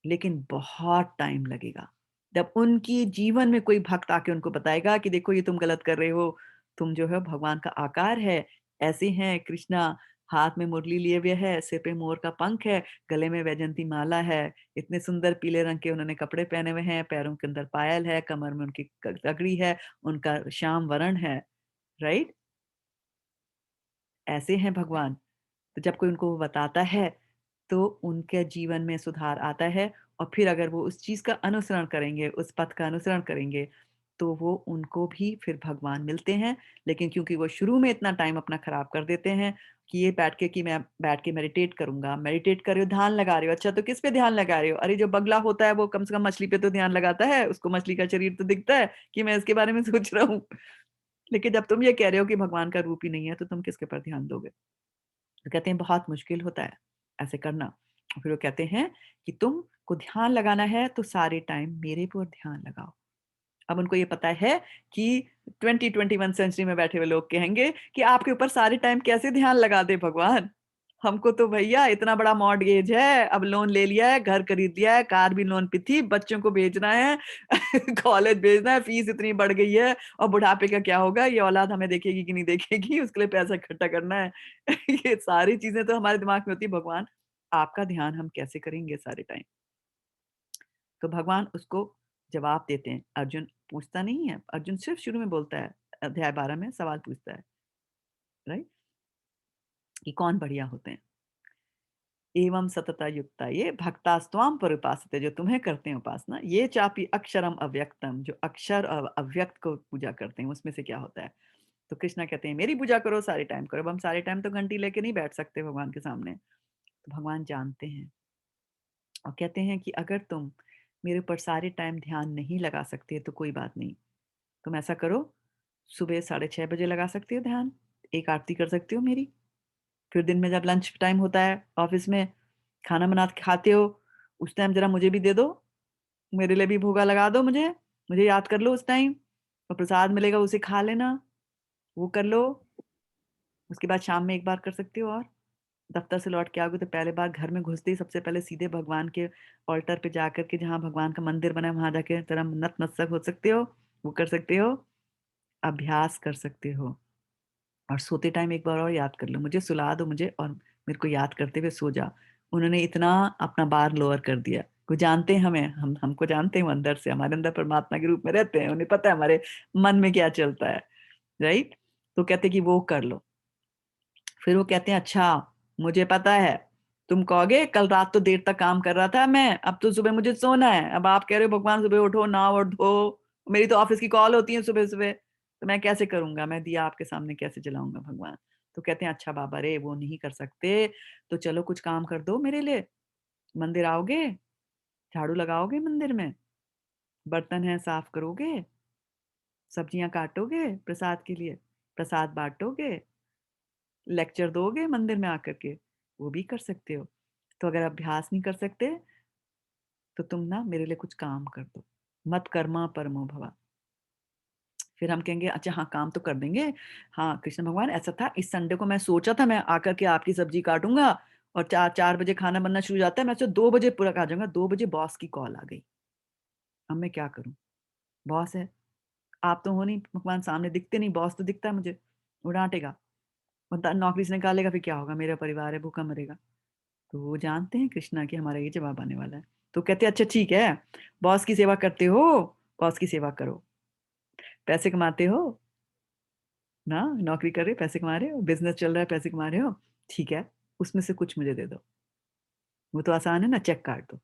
लेकिन बहुत टाइम लगेगा। जब उनकी जीवन में कोई भक्त आके उनको बताएगा कि देखो ये तुम गलत कर रहे हो, तुम जो है भगवान का आकार है, ऐसे हैं कृष्णा, हाथ में मुरली लिए हुए है, सिर पे मोर का पंख है, गले में वैजंती माला है, इतने सुंदर पीले रंग के उन्होंने कपड़े पहने हुए हैं, पैरों के अंदर पायल है, कमर में उनकी पगड़ी है, उनका श्याम वरण है, राइट, ऐसे हैं भगवान। तो जब कोई उनको बताता है तो उनके जीवन में सुधार आता है और फिर अगर वो उस चीज का अनुसरण करेंगे, उस पथ का अनुसरण करेंगे, तो वो उनको भी फिर भगवान मिलते हैं। लेकिन क्योंकि वो शुरू में इतना टाइम अपना खराब कर देते हैं कि ये बैठ के कि मैं बैठ के मेडिटेट करूंगा, मेडिटेट कर रहे हो, ध्यान लगा रहे हो, अच्छा तो किस पे ध्यान लगा रहे हो? अरे जो बगला होता है वो कम से कम मछली पे तो ध्यान लगाता है, उसको मछली का शरीर तो दिखता है कि मैं इसके बारे में सोच रहा हूँ। लेकिन जब तुम ये कह रहे हो कि भगवान का रूप ही नहीं है तो तुम किसके पर ध्यान दोगे? तो कहते हैं बहुत मुश्किल होता है ऐसे करना। फिर वो कहते हैं कि तुमको ध्यान लगाना है तो सारे टाइम मेरे पर ध्यान लगाओ। अब उनको ये पता है कि 2021 सेंचुरी में बैठे हुए लोग कहेंगे कि आपके ऊपर सारे टाइम कैसे ध्यान लगा दे भगवान, हमको तो भैया इतना बड़ा मॉर्टगेज है, अब लोन ले लिया है, घर खरीद लिया है, कार भी लोन पे थी, बच्चों को भेजना है, कॉलेज भेजना है, फीस इतनी बढ़ गई है, और बुढ़ापे का क्या होगा, ये औलाद हमें देखेगी कि नहीं देखेगी, उसके लिए पैसा इकट्ठा करना है। ये सारी चीजें तो हमारे दिमाग में होती है, भगवान आपका ध्यान हम कैसे करेंगे सारे टाइम? तो भगवान उसको जवाब देते हैं। अर्जुन पूछता नहीं है, अर्जुन सिर्फ शुरू में बोलता है, अध्याय 12 में सवाल पूछता है, राइट, कि कौन बढ़िया होते हैं। एवं सतता युक्ता ये भक्तास्त्वाम पर उपासते, जो तुम्हें करते हैं उपासना, ये चापी अक्षरम अव्यक्तम, जो अक्षर और अव्यक्त को पूजा करते हैं, उसमें से क्या होता है? तो कृष्णा कहते हैं मेरी पूजा करो, सारे टाइम करो। अब हम सारे टाइम तो घंटी लेके नहीं बैठ सकते भगवान के सामने, तो भगवान जानते हैं और कहते हैं कि अगर तुम मेरे ऊपर सारे टाइम ध्यान नहीं लगा सकते तो कोई बात नहीं, तुम ऐसा करो, सुबह 6:30 बजे लगा सकते हो ध्यान, एक आरती कर सकते हो मेरी, फिर दिन में जब लंच टाइम होता है ऑफिस में, खाना बना के खाते हो, उस टाइम जरा मुझे भी दे दो, मेरे लिए भी भोगा लगा दो, मुझे याद कर लो उस टाइम, और प्रसाद मिलेगा उसे खा लेना, वो कर लो। उसके बाद शाम में एक बार कर सकते हो, और दफ्तर से लौट के आओगे तो पहले बार घर में घुसते ही सबसे पहले सीधे भगवान के ऑल्टर पे जाकर के, जहाँ भगवान का मंदिर बना है वहां जाके जरा नतमस्तक हो सकते हो, वो कर सकते हो, अभ्यास कर सकते हो। और सोते टाइम एक बार और याद कर लो, मुझे सुला दो मुझे और मेरे को याद करते हुए सो जा। उन्होंने इतना अपना बार लोअर कर दिया। वो जानते हैं हमें, हम हमको जानते हैं, वो अंदर से हमारे अंदर परमात्मा के रूप में रहते हैं, उन्हें पता है हमारे मन में क्या चलता है, राइट। तो कहते कि वो कर लो। फिर वो कहते हैं अच्छा मुझे पता है, तुम कहोगे कल रात तो देर तक काम कर रहा था मैं, अब तो सुबह मुझे सोना है, अब आप कह रहे हो भगवान सुबह उठो नहाओ और धो, मेरी तो ऑफिस की कॉल होती है सुबह सुबह, तो मैं कैसे करूंगा, मैं दिया आपके सामने कैसे जलाऊंगा भगवान। तो कहते हैं अच्छा बाबा रे वो नहीं कर सकते, तो चलो कुछ काम कर दो मेरे लिए, मंदिर आओगे, झाड़ू लगाओगे मंदिर में, बर्तन है साफ करोगे, सब्जियां काटोगे प्रसाद के लिए, प्रसाद बांटोगे, लेक्चर दोगे मंदिर में आकर के, वो भी कर सकते हो। तो अगर अभ्यास नहीं कर सकते तो तुम ना मेरे लिए कुछ काम कर दो, मत कर्मा परमो भवा। फिर हम कहेंगे अच्छा हाँ काम तो कर देंगे, हाँ कृष्ण भगवान ऐसा था इस संडे को मैं सोचा था मैं आकर के आपकी सब्जी काटूंगा, और 4 बजे खाना बनना शुरू हो जाता है, मैं 2 बजे पूरा आ जाऊंगा, 2 बजे बॉस की कॉल आ गई, अब मैं क्या करूं, बॉस है, आप तो हो नहीं भगवान, सामने दिखते नहीं, बॉस तो दिखता है मुझे, वो डांटेगा, नौकरी से निकालेगा, फिर क्या होगा, मेरा परिवार है भूखा मरेगा। तो वो जानते हैं कृष्णा कि हमारा ये जवाब आने वाला है। तो कहते हैं अच्छा ठीक है, बॉस की सेवा करते हो, बॉस की सेवा करो, पैसे कमाते हो ना, नौकरी कर रहे हो पैसे कमा रहे हो, बिजनेस चल रहा है पैसे कमा रहे हो, ठीक है, उसमें से कुछ मुझे दे दो, वो तो आसान है ना, चेक काट दो।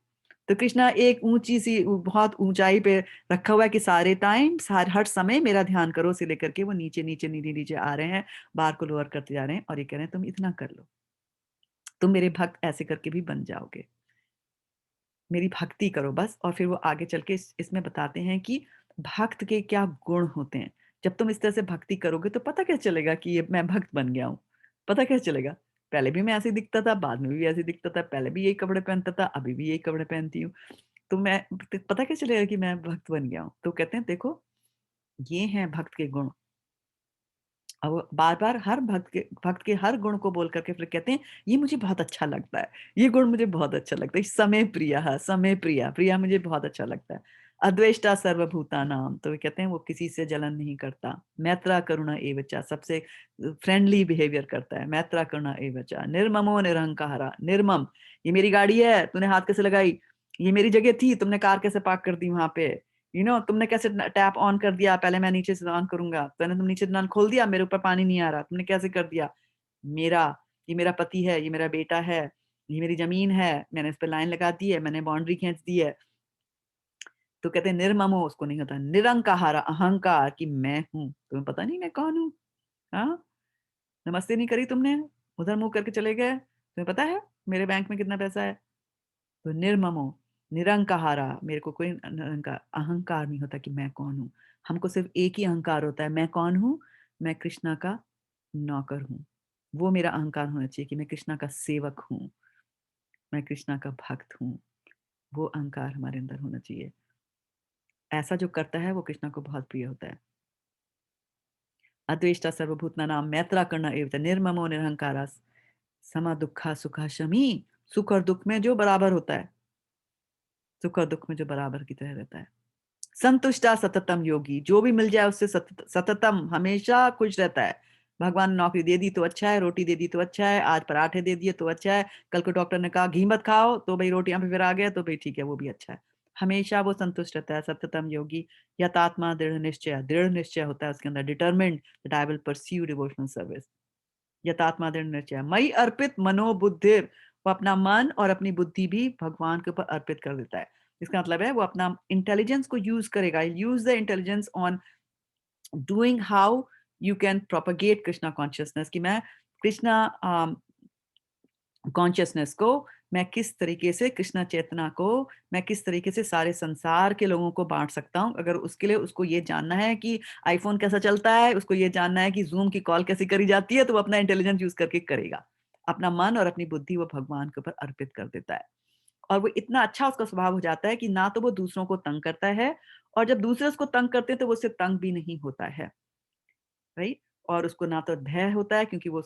तो कृष्णा एक ऊंची सी बहुत ऊंचाई पे रखा हुआ है कि सारे टाइम हर समय मेरा ध्यान करो से लेकर के वो नीचे नीचे नीचे नीचे आ रहे हैं, बार को लोअर करते जा रहे हैं और ये कह रहे हैं तुम इतना कर लो, तुम मेरे भक्त ऐसे करके भी बन जाओगे, मेरी भक्ति करो बस। और फिर वो आगे चल के इसमें बताते हैं कि भक्त के क्या गुण होते हैं। जब तुम इस तरह से भक्ति करोगे तो पता कैसे चलेगा कि ये मैं भक्त बन गया हूँ, पता कैसे चलेगा, पहले भी मैं ऐसे ही दिखता था, बाद में भी ऐसे ही दिखता था, पहले भी यही कपड़े पहनता था, अभी भी यही कपड़े पहनती हूँ, तो मैं पता कैसे चलेगा कि मैं भक्त बन गया हूँ। तो कहते हैं देखो ये हैं भक्त के गुण। अब वो बार-बार हर भक्त के हर गुण को बोल करके फिर कहते हैं, "ये मुझे बहुत अच्छा लगता है, ये गुण मुझे बहुत अच्छा लगता है। समय प्रियः, समय प्रिया, प्रिया मुझे बहुत अच्छा लगता है। अद्वेष्टा सर्वभूतानां", तो वो कहते हैं वो किसी से जलन नहीं करता। मैत्रा करुणा एव च, सबसे फ्रेंडली बिहेवियर करता है। मैत्रा करुणा एव च, निर्ममो निरहंकारः, निर्मम, ये मेरी गाड़ी है, तूने हाथ कैसे लगाई? ये मेरी जगह थी, तुमने कार कैसे पार्क कर दी वहाँ पे? तुमने कैसे टैप ऑन कर दिया, पहले मैं नीचे से ऑन करूंगा, पहले तुम नीचे नल खोल दिया, मेरे ऊपर पानी नहीं आ रहा, तुमने कैसे कर दिया? मेरा, ये मेरा पति है, ये मेरा बेटा है, ये मेरी जमीन है, मैंने इस पे लाइन लगा दी है, मैंने बाउंड्री खींच दी है। तो कहते हैं निर्ममो, उसको नहीं होता, निरंकार अहंकार कि मैं हूं, तुम्हें पता नहीं मैं कौन हूँ, हाँ, नमस्ते नहीं करी तुमने, उधर मुंह करके चले गए, तुम्हें पता है मेरे बैंक में कितना पैसा है। तो निर्ममो, निरंकारा, मेरे को कोई अहंकार नहीं होता कि मैं कौन हूँ। हमको सिर्फ एक ही अहंकार होता है, मैं कौन हूँ, मैं कृष्णा का नौकर हूँ। वो मेरा अहंकार होना चाहिए कि मैं कृष्णा का सेवक हूँ, मैं कृष्णा का भक्त हूँ। वो अहंकार हमारे अंदर होना चाहिए। ऐसा जो करता है वो कृष्णा को बहुत प्रिय होता है। अद्वेष्टा सर्वभूतानां मैत्रा करना एव च, निर्ममो निरहंकारा, समा दुखा सुखा शमी, सुख और दुख में जो बराबर होता है, सुख और दुख में जो बराबर की तरह रहता है। संतुष्टा सततम योगी, जो भी मिल जाए उससे सततम हमेशा खुश रहता है। भगवान ने नौकरी दे दी तो अच्छा है, रोटी दे दी तो अच्छा है, आज पराठे दे दिए तो अच्छा है, कल को डॉक्टर ने कहा घी मत खाओ तो भाई रोटियां पे फिर आ गया तो भाई ठीक है वो भी अच्छा है, हमेशा वो संतुष्ट रहता है। सततम योगी यतात्मा दृढ़ निश्चय, दृढ़ निश्चय होता है उसके अंदर, determined that I will pursue devotional service. यतात्मा दृढ़ निश्चय, मई अर्पित मनोबुद्धि, वो अपना मन और अपनी बुद्धि भी भगवान के ऊपर अर्पित कर देता है। इसका मतलब है वो अपना इंटेलिजेंस को यूज करेगा, use the intelligence on doing how you can propagate Krishna consciousness, कि मैं कृष्णा कॉन्शियसनेस को मैं किस तरीके से, कृष्णा चेतना को मैं किस तरीके से सारे संसार के लोगों को बांट सकता हूँ। अगर उसके लिए उसको ये जानना है कि आईफोन कैसा चलता है, उसको ये जानना है कि जूम की कॉल कैसे करी जाती है, तो वो अपना इंटेलिजेंस यूज करके करेगा। अपना मन और अपनी बुद्धि वो भगवान के ऊपर अर्पित कर देता है, और वो इतना अच्छा उसका स्वभाव हो जाता है कि ना तो वो दूसरों को तंग करता है, और जब दूसरे उसको तंग करते हैं तो वो उससे तंग भी नहीं होता है, राइट। और उसको ना तो भय होता है क्योंकि वो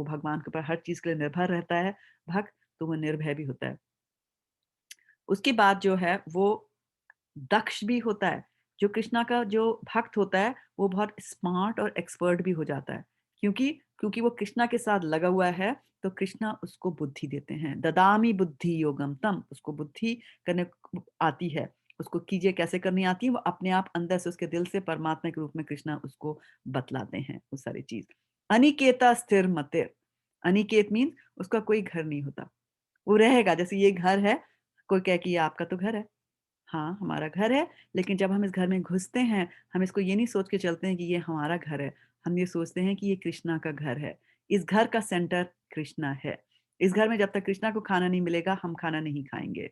भगवान के ऊपर हर चीज के लिए निर्भर रहता है भक्त, तो वो निर्भय भी होता है। उसके बाद जो है वो दक्ष भी होता है। जो कृष्णा का जो भक्त होता है वो बहुत स्मार्ट और एक्सपर्ट भी हो जाता है, क्योंकि क्योंकि वो कृष्णा के साथ लगा हुआ है, तो कृष्णा उसको बुद्धि देते हैं। ददामी बुद्धि योगम तम, उसको बुद्धि करने आती है, उसको कीजिए कैसे करनी आती है, वो अपने आप अंदर से उसके दिल से परमात्मा के रूप में कृष्णा उसको बतलाते हैं वो सारी चीज। अनिकेता स्थिर मतिर, अनिकेत मीन उसका कोई घर नहीं होता, वो रहेगा जैसे ये घर है, कोई कहे कि ये आपका तो घर है, हाँ, हमारा घर है, लेकिन जब हम इस घर में घुसते हैं, हम इसको ये नहीं सोच के चलते हैं कि ये हमारा घर है, हम ये सोचते हैं कि ये कृष्णा का घर है। इस घर का सेंटर कृष्णा है। इस घर में जब तक कृष्णा को खाना नहीं मिलेगा, हम खाना नहीं खाएँगे।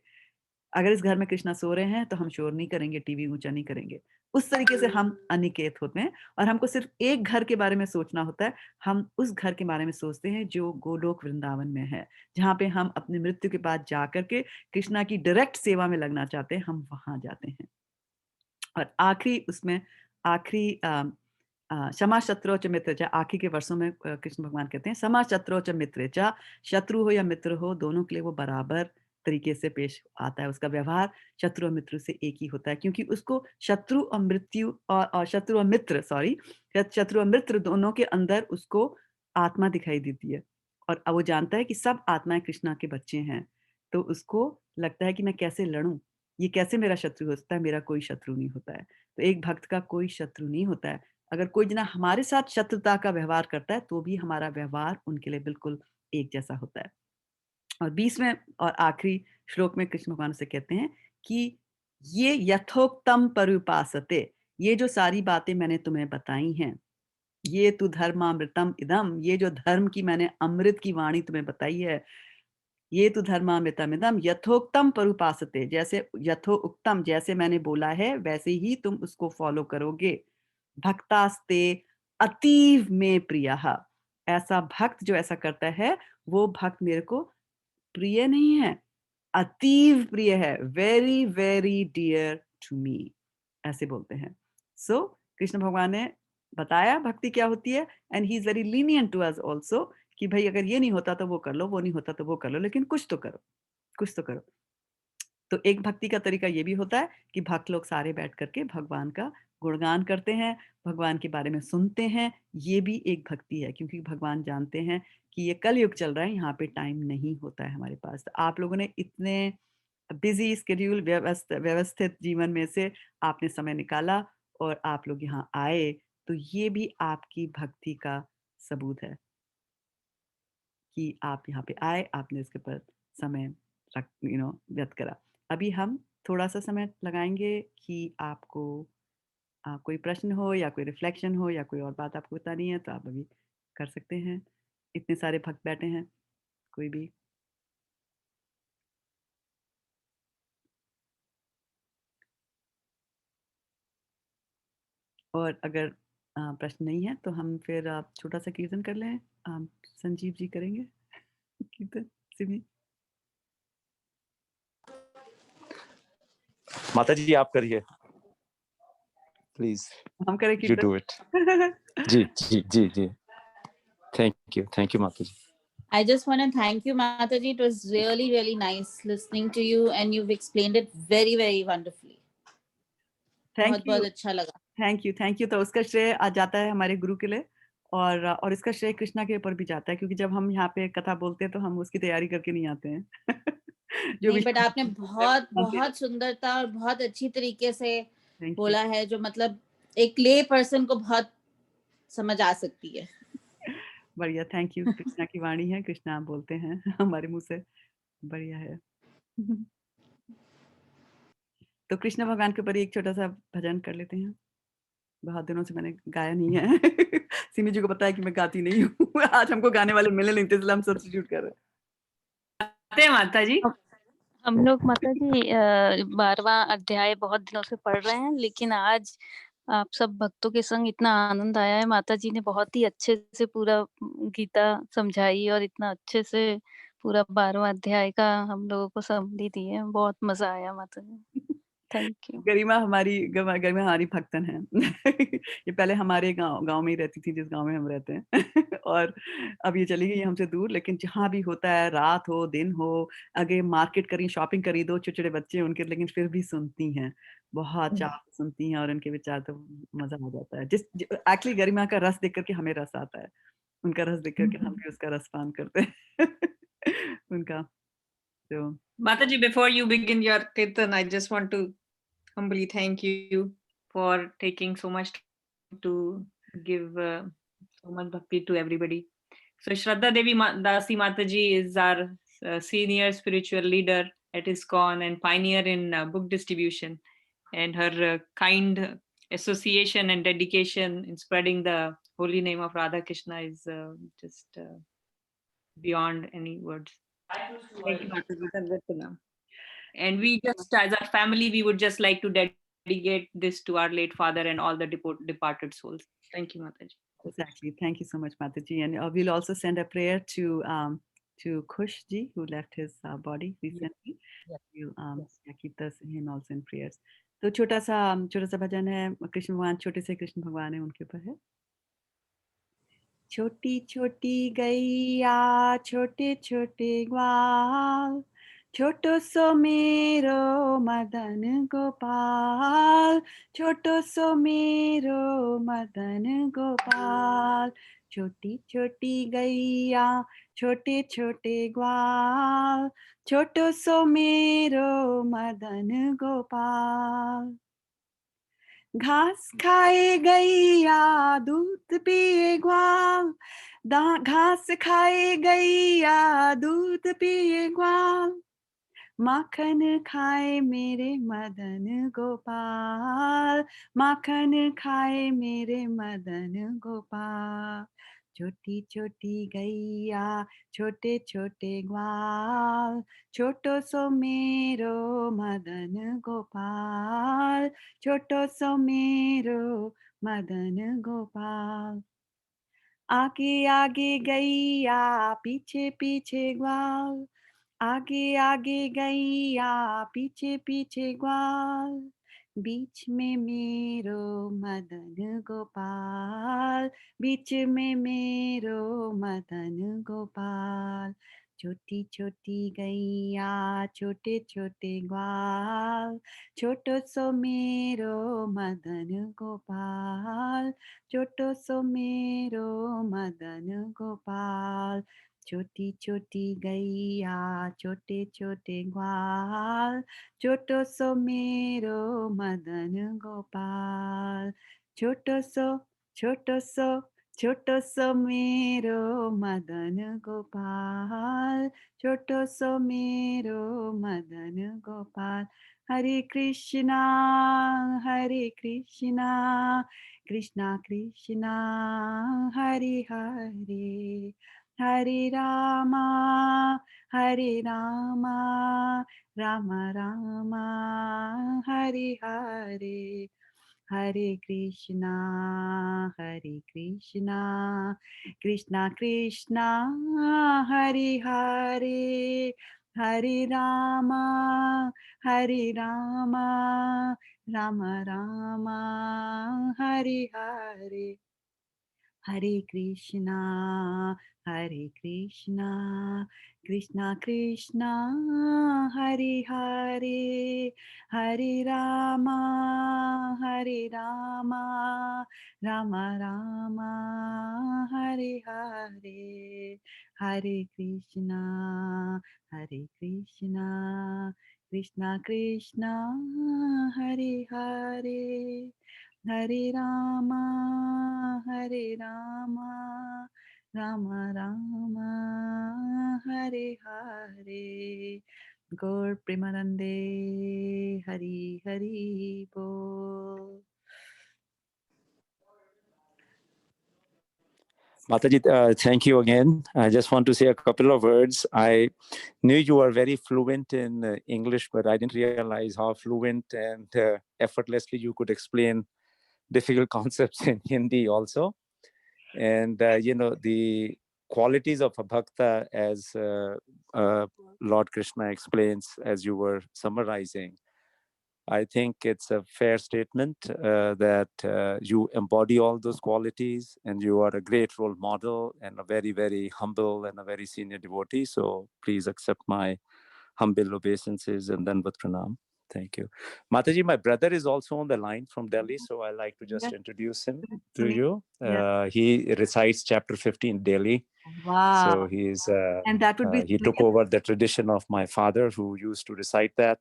अगर इस घर में कृष्णा सो रहे हैं, तो हम शोर नहीं करेंगे, टीवी ऊँचा नहीं करेंगे। उस तरीके से हम अनिकेत होते हैं और हमको सिर्फ़ एक घर के बारे में सोचना होता है। हम उस घर के बारे में सोचते हैं जो गोलोक वृंदावन में है, जहाँ पे हम अपनी मृत्यु के बाद जाकर के कृष्णा की डायरेक्ट सेवा में लगना चाहते हैं, हम वहाँ जाते हैं। और आखिरी उसमें आखिरी क्षमा शत्रु च मित्र च, आखिरी के वर्षों में कृष्ण भगवान कहते हैं क्षमा शत्रु च मित्र च, शत्रु हो या मित्र हो दोनों के लिए वो बराबर तरीके से पेश आता है। उसका व्यवहार शत्रु और मित्र से एक ही होता है, क्योंकि उसको शत्रु और मृत्यु और शत्रु और मित्र सॉरी शत्रु और मित्र दोनों के अंदर उसको आत्मा दिखाई देती है, और वो जानता है कि सब आत्माएं कृष्णा के बच्चे हैं, तो उसको लगता है कि मैं कैसे लड़ूं, ये कैसे मेरा शत्रु हो सकता है, मेरा कोई शत्रु नहीं होता है। तो एक भक्त का कोई शत्रु नहीं होता है। अगर कोई जना हमारे साथ शत्रुता का व्यवहार करता है, तो भी हमारा व्यवहार उनके लिए बिल्कुल एक जैसा होता है। और 20वें और आखिरी श्लोक में कृष्ण भगवान से कहते हैं कि ये यथोक्तम परुपासते, ये जो सारी बातें मैंने तुम्हें बताई हैं, ये तु धर्मामृतम इदम, ये जो धर्म की मैंने अमृत की वाणी तुम्हें बताई है, ये तु धर्मामृतम इदम यथोक्तम परुपासते, जैसे यथो उक्तम जैसे मैंने बोला है वैसे ही तुम उसको फॉलो करोगे। भक्तास्ते अतीव में प्रियः, ऐसा भक्त जो ऐसा करता है, वो भक्त मेरे को प्रिय नहीं है, अतीव प्रिय है, very very dear to me, ऐसे बोलते हैं। सो कृष्ण भगवान ने बताया भक्ति क्या होती है, and he is very lenient to us also, कि भाई अगर ये नहीं होता तो वो कर लो, वो नहीं होता तो वो कर लो, लेकिन कुछ तो करो, कुछ तो करो। तो एक भक्ति का तरीका ये भी होता है कि भक्त लोग सारे बैठ करके भगवान का गुणगान करते हैं, भगवान के बारे में सुनते हैं, ये भी एक भक्ति है, क्योंकि भगवान जानते हैं कि ये कलयुग चल रहा है, यहाँ पे टाइम नहीं होता है हमारे पास। तो आप लोगों ने इतने बिज़ी शेड्यूल व्यवस्थित जीवन में से आपने समय निकाला और आप लोग यहाँ आए, तो ये भी आपकी भक्ति का सबूत है कि आप यहाँ पे आए, आपने इसके ऊपर समय व्यर्थ करा। अभी हम थोड़ा-सा समय लगाएँगे कि आपको कोई प्रश्न हो या कोई रिफ्लेक्शन हो या कोई और बात आपको बतानी है, तो आप अभी कर सकते हैं। इतने सारे भक्त बैठे हैं, कोई भी। और अगर प्रश्न नहीं है, तो हम फिर छोटा-सा कीर्तन कर लें। संजीव जी करेंगे कीर्तन? सिमी? माता जी आप करिए प्लीज, हम करें यू डू इट। कीर्तन? जी जी जी जी, थैंक यू माता जी। I just want to thank you, Mataji. It was really, really nice listening to you, and you've explained it very, very wonderfully. Thank बहुत यू। बहुत अच्छा लगा। Thank you. तो उसका श्रेय आज जाता है हमारे गुरु के लिए, और इसका श्रेय कृष्णा के ऊपर भी जाता है, क्योंकि जब हम यहाँ पे कथा बोलते हैं तो हम उसकी तैयारी करके नहीं आते हैं। जो नहीं, भी बट आपने बहुत बोलते हैं। बहुत सुंदरता और बहुत अच्छी तरीके से थैंक यू। बोला है, जो मतलब एक ले पर्सन को बहुत समझ आ सकती है। बढ़िया, थैंक यू। कृष्णा की वाणी है, कृष्णा आप बोलते हैं हमारे मुँह से, बढ़िया है। तो कृष्ण भगवान के ऊपर ही एक छोटा-सा भजन कर लेते हैं। बहुत दिनों से मैंने गाया नहीं है। सिमी जी को पता है कि मैं गाती नहीं हूँ। आज हमको गाने वाले मिले नहीं थे, इसलिए हम सब्स्टिट्यूट कर रहे हैं। आते हैं माता जी। हम लोग माता जी 12वां अध्याय बहुत दिनों से पढ़ रहे हैं, लेकिन आज आप सब भक्तों के संग इतना आनंद आया है। माता जी ने बहुत ही अच्छे से पूरा गीता समझाई और इतना अच्छे से पूरा 12वां अध्याय का हम लोगों को समझी दी है। बहुत मजा आया माता जी। Thank you. गरिमा हमारी भक्तन है। ये पहले हमारे गांव में ही रहती थी, जिस गांव में हम रहते हैं। और अब ये चली गई है हमसे दूर, लेकिन जहाँ भी होता है, रात हो दिन हो, आगे मार्केट करी, शॉपिंग करी, 2 छोटे-छोटे बच्चे हैं उनके, लेकिन फिर भी सुनती हैं, बहुत चाव से सुनती हैं, और उनके विचार तो मजा आ जाता है। एक्चुअली गरिमा का रस देख करके हमें रस आता है, उनका रस देख करके हम भी उसका रस पान करते हैं। उनका तो Mataji, before you begin your kirtan, I just want to humbly thank you for taking so much time to give so much bhakti to everybody. So Shraddha Devi Dasi Mataji is our senior spiritual leader at ISKCON and pioneer in book distribution. And her kind association and dedication in spreading the holy name of Radha Krishna is just beyond any words. Thank you, Mataji. Sarvatana. And we just, as a family, we would just like to dedicate this to our late father and all the departed souls. Thank you, Mataji. exactly. Thank you so much, Mataji. And we'll also send a prayer to Kush ji, who left his body recently. We'll keep him also in prayers. तो छोटा सा भजन है, कृष्ण भगवान, छोटे से कृष्ण भगवान है, उनके ऊपर है। छोटी छोटी गैया छोटे छोटे ग्वाल, छोटो सो मेरो मदन गोपाल, छोटो सो मेरो मदन गोपाल। छोटी छोटी गैया छोटे छोटे ग्वाल, छोटो सो मेरो मदन गोपाल। घास खाए गैया दूध पिए ग्वाल, घास खाए गैया दूध पिए ग्वाल, माखन खाए मेरे मदन गोपाल, माखन खाए मेरे मदन गोपाल। छोटी छोटी गैया छोटे छोटे ग्वाल, छोटो सो मेरो मदन गोपाल, छोटो सो मेरो मदन गोपाल। आगे आगे गैया पीछे पीछे ग्वाल, आगे आगे गैया पीछे पीछे ग्वाल, बीच में मेरो मदन गोपाल, बीच में मेरो मदन गोपाल। छोटी छोटी गैया छोटे छोटे ग्वाल, छोटो सो मेरो मदन गोपाल, छोटो सो मेरो मदन गोपाल। छोटी छोटी गैया छोटे छोटे ग्वाल, छोटो सो मेरो मदन गोपाल। छोटो सो छोटो सो मेरो मदन गोपाल, छोटो सो मेरो मदन गोपाल। हरे कृष्णा कृष्णा कृष्णा हरे हरे, हरे रामा राम रामा हरे हरे, हरे कृष्णा कृष्णा कृष्णा हरे हरे, हरे रामा राम रामा हरे हरे, हरे कृष्णा कृष्णा कृष्णा हरे हरे, हरे रामा राम रामा हरे हरे, हरे कृष्णा कृष्णा कृष्णा हरे हरे, हरे रामा राम रामा हरे हरे। गौर प्रेमानंदे हरि हरि बोल। Mataji, thank you again. I just want to say a couple of words. I knew you were very fluent in English, but I didn't realize how fluent and effortlessly you could explain difficult concepts in Hindi also. And, the qualities of a bhakta, as Lord Krishna explains, as you were summarizing, I think it's a fair statement that you embody all those qualities, and you are a great role model and a very, very humble and a very senior devotee. So please accept my humble obeisances and Dandavat Pranam. Thank you. Mataji, my brother is also on the line from Delhi, so I like to just Yes. introduce him to Sunil. you. Yes. He recites chapter 15 daily. Wow. So he's And that would be he took over the tradition of my father, who used to recite that.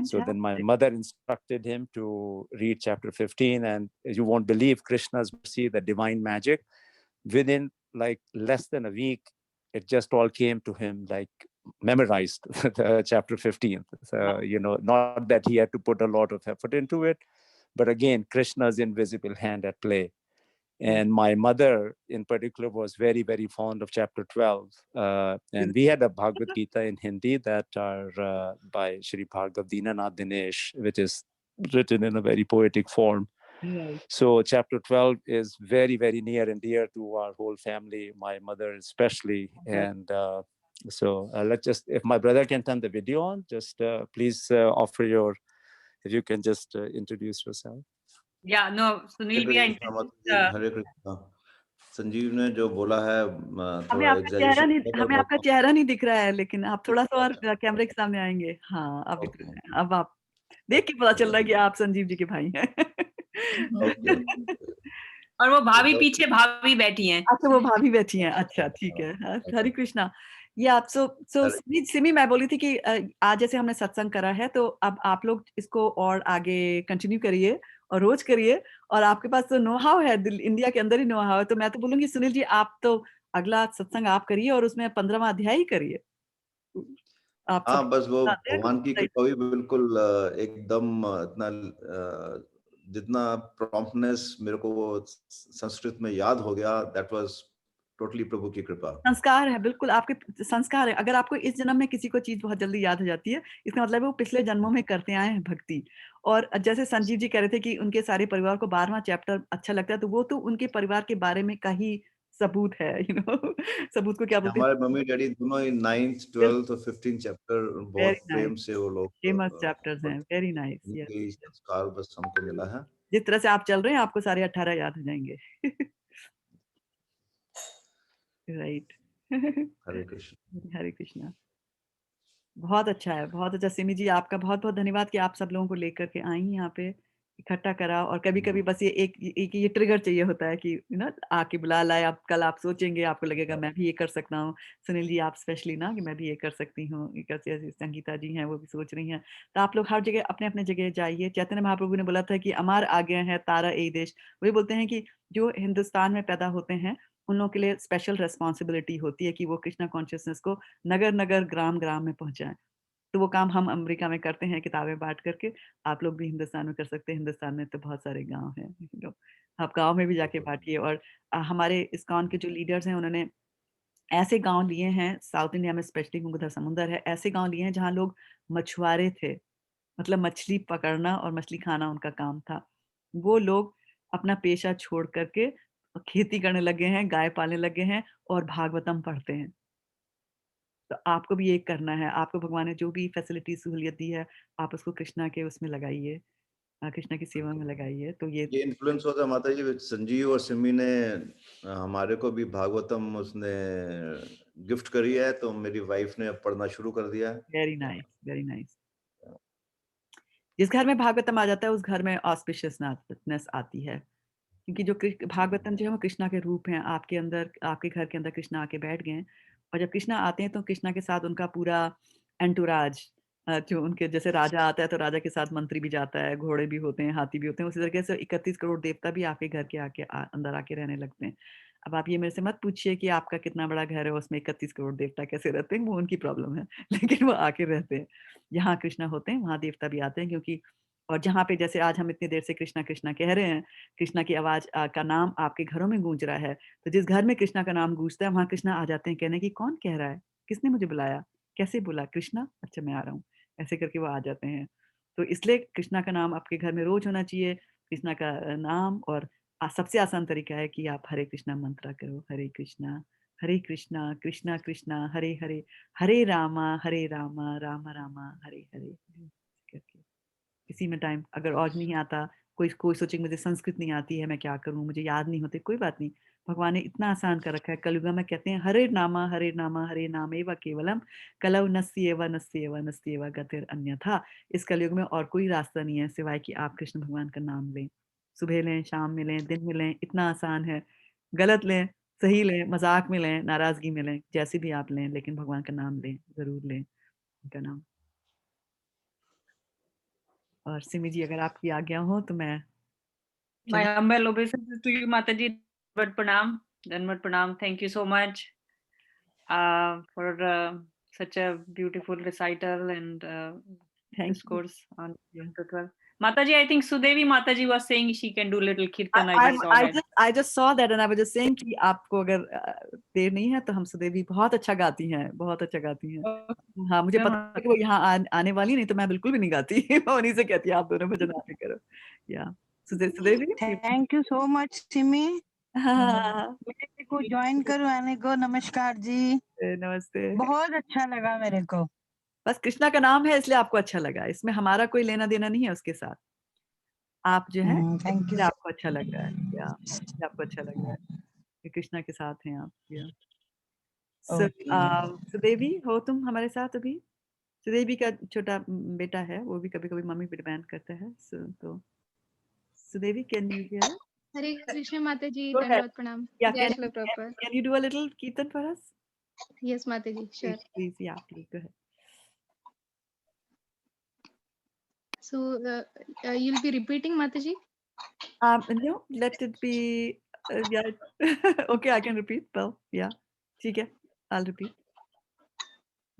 So then my fantastic. mother instructed him to read chapter 15, and you won't believe Krishna's mercy, the divine magic. Within like less than a week, it just all came to him like memorized the chapter 15. So, not that he had to put a lot of effort into it, but again, Krishna's invisible hand at play. And my mother in particular was very, very fond of chapter 12. And we had a Bhagavad Gita in Hindi that are by Shri Bhargav Dinanath Dinesh, which is written in a very poetic form. Right. So chapter 12 is very, very near and dear to our whole family, my mother especially. And so let's just, if my brother can turn the video on, just please offer if you can just introduce yourself. Yeah, no, Sunil, we are introduced, हरे कृष्णा संजीव ने जो बोला है हमें थोड़ा आपका चेहरा नहीं exaggeration हमें आपका चेहरा नहीं दिख रहा है, लेकिन आप थोड़ा सा और अच्छा। कैमरे के सामने आएंगे। हाँ, आप दिख रहे Okay. हैं। अब आप देख के पता चल रहा है कि आप संजीव जी के भाई हैं। Okay. और वो भाभी पीछे भाभी बैठी हैं। अच्छा, वो भाभी बैठी हैं। अच्छा, ठीक है। हरे कृष्णा। या सो सिमी, मैं बोली थी कि आज जैसे हमने सत्संग करा है, तो अब आप लोग इसको और आगे कंटिन्यू करिए और रोज करिए। और आपके पास तो नो हाउ है, इंडिया के अंदर ही नो हाउ है। तो मैं तो बोलूंगी सुनील जी, आप तो अगला सत्संग आप करिए और उसमें 15वां अध्याय ही करिए। आप सब हाँ, बस वो बताते हैं, भगवान की सही। कृपा भी बिल्कुल एकदम इतना जितना प्रॉम्प्टनेस मेरे को वो संस्कृत में याद हो गया, दैट वाज टोटली प्रभु की कृपा। संस्कार है, बिल्कुल आपके संस्कार है। अगर आपको इस जन्म में किसी को चीज बहुत जल्दी याद हो जाती है, इसका मतलब है वो पिछले जन्मों में करते आए हैं भक्ति। और जैसे संजीव जी कह रहे थे कि उनके सारे परिवार को 12वां चैप्टर अच्छा लगता है, तो वो तो उनके परिवार के बारे में का ही सबूत है, सबूत को क्या बोलते हैं? हमारे मम्मी डैडी दोनों ही 9th 12th और 15th चैप्टर बहुत वेरी नाइस, प्रेम से वो लोग फेमस चैप्टर्स हैं। Very nice. उनके संस्कार बस हमको मिला है। जिस तरह से आप चल रहे हैं, आपको सारे 18 याद हो जाएंगे। राइट। हरे कृष्ण। हरे कृष्णा। बहुत अच्छा है, बहुत अच्छा। सिमी जी, आपका बहुत बहुत धन्यवाद कि आप सब लोगों को लेकर के आई यहाँ पे, इकट्ठा करा। और कभी कभी बस ये एक ये ट्रिगर चाहिए होता है कि आके बुला लाए। आप कल आप सोचेंगे, आपको लगेगा मैं भी ये कर सकता हूँ। सुनील जी, आप स्पेशली ना, कि मैं भी ये कर सकती हूँ। संगीता जी हैं, वो भी सोच रही हैं। तो आप लोग हर जगह अपने अपने जगह जाइए। चैतन्य महाप्रभु ने बोला था कि अमार आगे है तारा ए देश। वही बोलते हैं कि जो हिंदुस्तान में पैदा होते हैं, उन लोगों के लिए स्पेशल रिस्पॉन्सिबिलिटी होती है कि वो कृष्णा कॉन्शियसनेस को नगर नगर ग्राम ग्राम में पहुंचाएं। तो वो काम हम अमेरिका में करते हैं, किताबें बांट करके। आप लोग भी हिंदुस्तान में कर सकते हैं। हिंदुस्तान में तो बहुत सारे गांव हैं, आप गांव में भी जाके बांटिए। और हमारे इस्कॉन के जो लीडर्स हैं, उन्होंने ऐसे गांव लिए हैं साउथ इंडिया में, स्पेशली उधर समुंदर है, ऐसे गांव लिए हैं जहाँ लोग मछुआरे थे, मतलब मछली पकड़ना और मछली खाना उनका काम था। वो लोग अपना पेशा छोड़ करके खेती करने लगे हैं, गाय पालने लगे हैं और भागवतम पढ़ते हैं। तो आपको भी ये करना है। आपको भगवान ने जो भी फैसिलिटी सहूलियत दी है, आप उसको कृष्णा के उसमें लगाइए, कृष्णा की सेवा में लगाइए। तो ये इन्फ्लुएंस होता है माता जी, संजीव और सिमी ने हमारे को भी भागवतम उसने गिफ्ट करी है, तो मेरी वाइफ ने अब पढ़ना शुरू कर दिया है। Very nice, very nice. जिस घर में भागवतम आ जाता है, उस घर में ऑस्पिशियसनेस आती है। क्योंकि जो भागवतम जो है वो कृष्णा के रूप हैं। आपके अंदर, आपके घर के अंदर कृष्णा आके बैठ गए हैं। और जब कृष्णा आते हैं, तो कृष्णा के साथ उनका पूरा एंटुराज, जो उनके जैसे राजा आता है, तो राजा के साथ मंत्री भी जाता है, घोड़े भी होते हैं, हाथी भी होते हैं। उसी तरीके से 31 करोड़ देवता भी आपके घर के अंदर आके रहने लगते हैं। अब आप ये मेरे से मत पूछिए कि आपका कितना बड़ा घर है, उसमें 31 करोड़ देवता कैसे रहते हैं, वो उनकी प्रॉब्लम है। लेकिन वो आके रहते हैं। यहाँ कृष्णा होते हैं, वहाँ देवता भी आते हैं। क्योंकि और जहाँ पे जैसे आज हम इतनी देर से कृष्णा कृष्णा कह रहे हैं, कृष्णा की आवाज का नाम आपके घरों में गूंज रहा है, तो जिस घर में कृष्णा का नाम गूंजता है, वहां कृष्णा आ जाते हैं कहने की कौन कह रहा है, किसने मुझे बुलाया, कैसे बोला, कृष्णा, अच्छा मैं आ रहा हूँ, ऐसे करके वो आ जाते हैं। तो इसलिए कृष्णा का नाम आपके घर में रोज होना चाहिए, कृष्णा का नाम। और सबसे आसान तरीका है कि आप हरे कृष्णा मंत्रा करो, हरे कृष्णा कृष्णा कृष्णा हरे हरे, हरे रामा रामा रामा हरे हरे करके। इसी में टाइम, अगर और नहीं आता, कोई कोई सोचे मुझे संस्कृत नहीं आती है, मैं क्या करूं, मुझे याद नहीं होते, कोई बात नहीं, भगवान ने इतना आसान कर रखा है। कलयुग में कहते हैं हरे नामा हरे नामेव केवलम कलौ नस्येव नस्येव नस्येव गतिर अन्यथा। इस कलयुग में और कोई रास्ता नहीं है सिवाय कि आप कृष्ण भगवान का नाम लें, सुबह लें, शाम में लें, दिन में लें, इतना आसान है। गलत लें, सही लें, मजाक में लें, नाराजगी में लें, जैसे भी आप लें, लेकिन भगवान का नाम लें, जरूर लें उनका नाम। और सिमी जी अगर आपकी आज्ञा हो तो मैं My humble obeisance to you, Mataji. Danvat Pranam. Thank you so much for such a beautiful recital and Thank you. discourse on chapter 12. Mataji, I think Sudevi Mataji was saying she can do little kirtan. I just saw that. I just saw that and I was just saying कि आपको अगर देर नहीं है तो हम सुदेवी बहुत अच्छा गाती हैं, बहुत अच्छा गाती हैं। हाँ, मुझे पता है कि वो यहाँ आने वाली, नहीं तो मैं बिल्कुल भी नहीं गाती। मैं उन्हीं से कहती आप दोनों भजन आके करो। या Sudevi, thank you so much Simi. हाँ, मेरे को ज्वाइन करो आने को। नमस्कार जी, नमस्ते। बहुत अच्छा लगा मेरे को। बस कृष्णा का नाम है इसलिए आपको अच्छा लगा, इसमें हमारा कोई लेना देना नहीं है उसके साथ। आप जो है थैंक यू। आपको अच्छा लग रहा है, या आपको अच्छा लग रहा है कि कृष्णा के साथ हैं आप। या सुदेवी हो तुम हमारे साथ अभी? सुदेवी का छोटा बेटा है, वो भी कभी कभी मम्मी पे डिपेंड करता है। तो सुदेवी, कैन यू हियर? हरे कृष्ण माता जी, Go ahead. धन्यवाद प्रणाम। Yeah, जय Shri Prabhupada. can you do a little kirtan for us? Yes माता जी, sure. Please, yeah, please go ahead. So you'll be repeating माता जी? No, let it be. Yeah. Okay, I can repeat. Well, yeah. ठीक है, I'll repeat.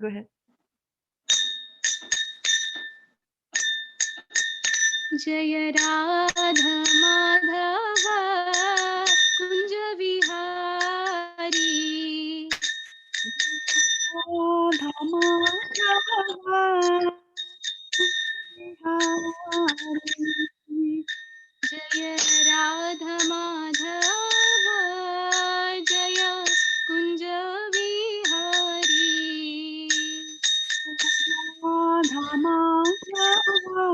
Go ahead. जय राधा माधवा कुंज विहारी, राधा माधवा बिहारी, जय राधा माधवा जय कुंज विहारी, राधा माधवा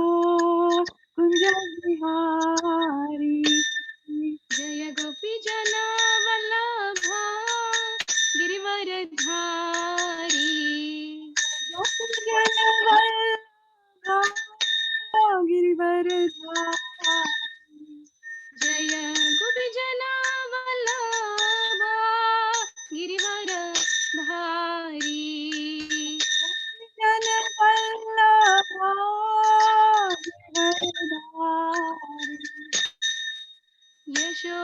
कुंज बिहारी, जय गोपी जना वल्लभा गिरिवरधारी, जय गोपी जना वल्लभा गिरिवरधारी,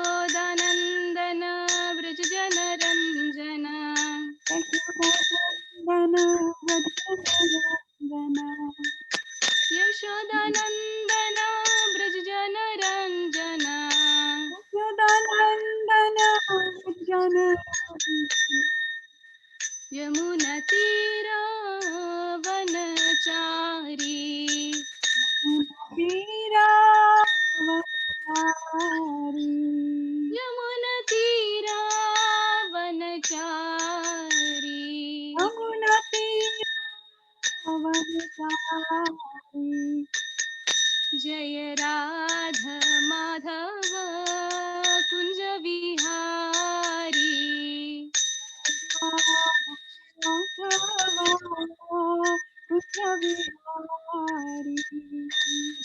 यशोदानंदन व्रज जन रंजना, यशोदानंदन व्रज जन रंजना, यमुना तीरा वनचारी, यमुना तीरा वनचारी, जय राधा माधव कुंज विहारी,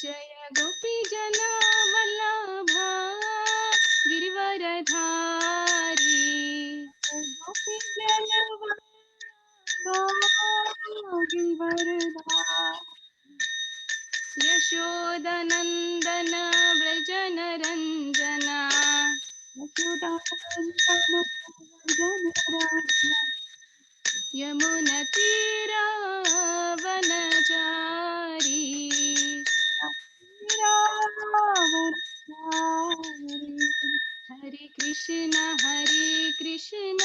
जय गोपी जना वल्लभा गिरिवरधारी, यशोदानंदन व्रजन रंजना, यमुना तीरा वनचारी, हरे कृष्ण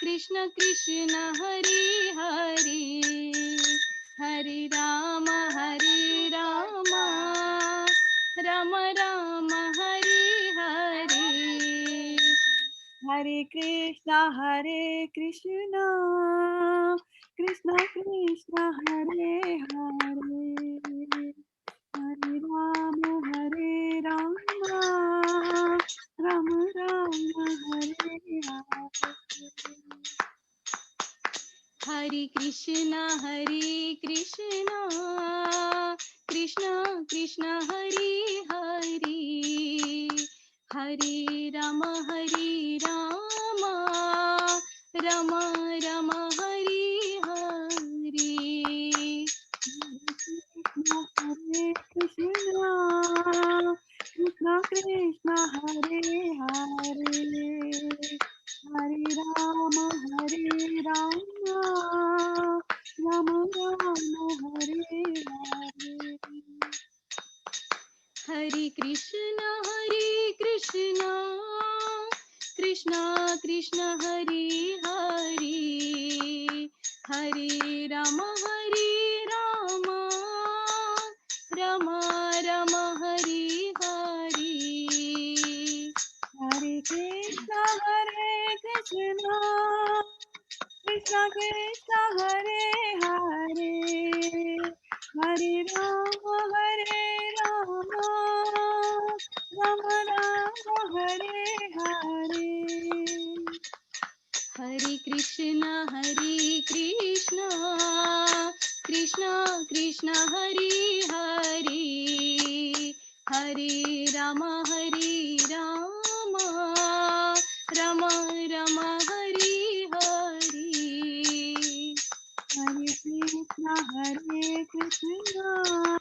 कृष्ण कृष्ण हरे हरे, हरे Ram Ram Ram Hare Hare, Hare Krishna, Krishna Krishna, Hare Hare, Ram Ram Hare Hare. Hare Krishna Krishna Krishna Hare Hare, Hare Rama Rama Rama Hare Hare. Hare Krishna Krishna Krishna Hare Hare, Hare Rama Rama Rama Hare Hare. Hare Krishna Krishna Krishna Hare Hare, Hare Rama Rama Rama Hare Hare. Hare Krishna Krishna Krishna Hare Hare, Hare Rama Rama Rama Hare Hare. Hare Krishna Krishna Krishna Hare Hare, Hare Rama Rama Rama Hare Hare. Hare Krishna Krishna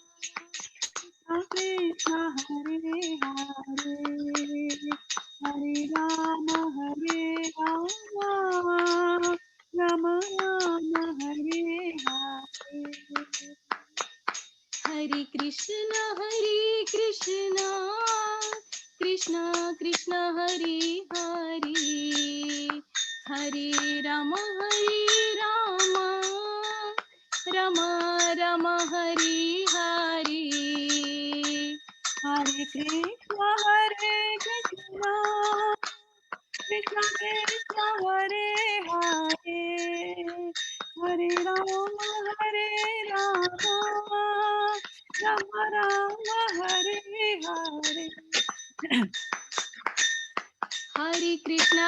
Krishna Hare Hare, Hare Rama Rama Rama Hare Hare. Hare Krishna Krishna Krishna Hare Hare, Hare Rama Rama Rama Hare Hare. Hare Krishna Krishna Krishna Hare Hare, Hare Rama Rama Rama Hare Hare. Hare Krishna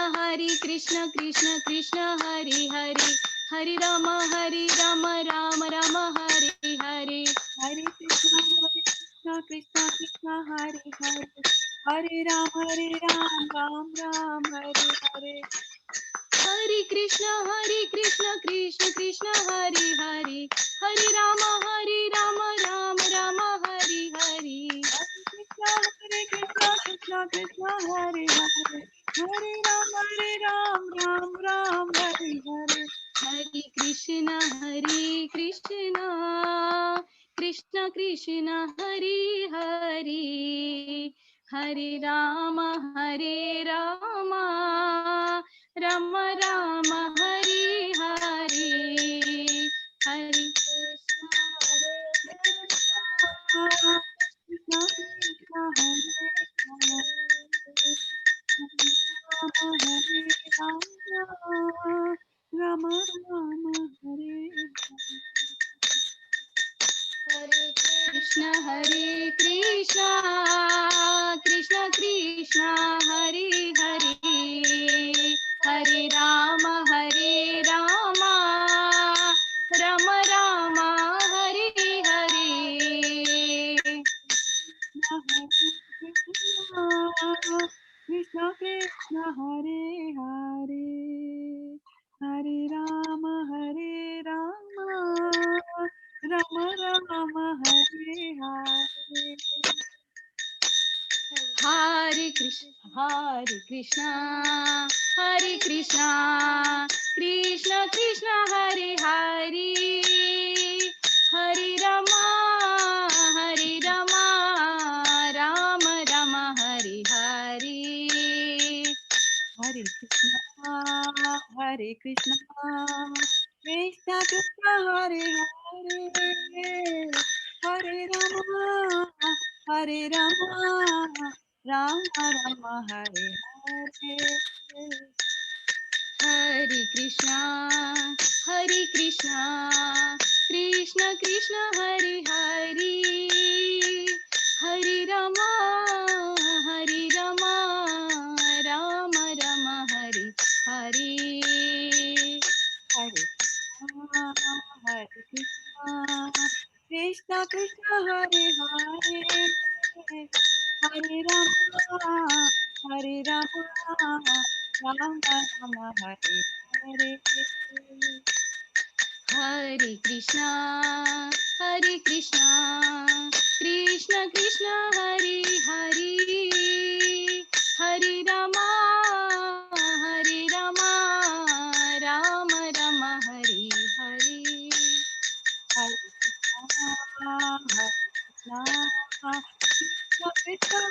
Krishna Krishna Hare Hare, Hare Rama Rama Rama Hare Hare. Hare Krishna Krishna Krishna Hare Hare, Hare Rama Ram Ram Hare Hare. Hare Krishna Krishna Krishna Hare Hare, Hare Rama Rama Rama Hare Hare. Hare Krishna Krishna Krishna Hare Hare, Hare Rama Ram Ram Hare Hare. Hare Krishna Krishna Krishna Hare Hare, Hare Rama Rama Rama Hare Hare. Hare Krishna Krishna Hare Hare, Hare Rama Rama Hare Hare. Krishna Krishna Krishna Hare Hare, Hare Rama Rama Rama Hare Hare. Krishna Krishna Hare Hare, Hare Rama Rama Rama Hare Hare. Hare Krishna Krishna Krishna Hare Hare, Hare Rama Rama Rama Hare Hare. Hare Krishna Krishna Krishna Hare Hare, Hare Rama Rama Rama Hare Hare. Hare Krishna Krishna Krishna Hare Hare, Krishna, Krishna Krishna, Hare Hare, Hare Rama, Hare Rama, Rama Rama, Hare Hare. Hare Krishna, Krishna Krishna, Hare Hare, Hare Rama, Rama Rama, Hare Hare. Hare Krishna, Krishna Krishna, Hare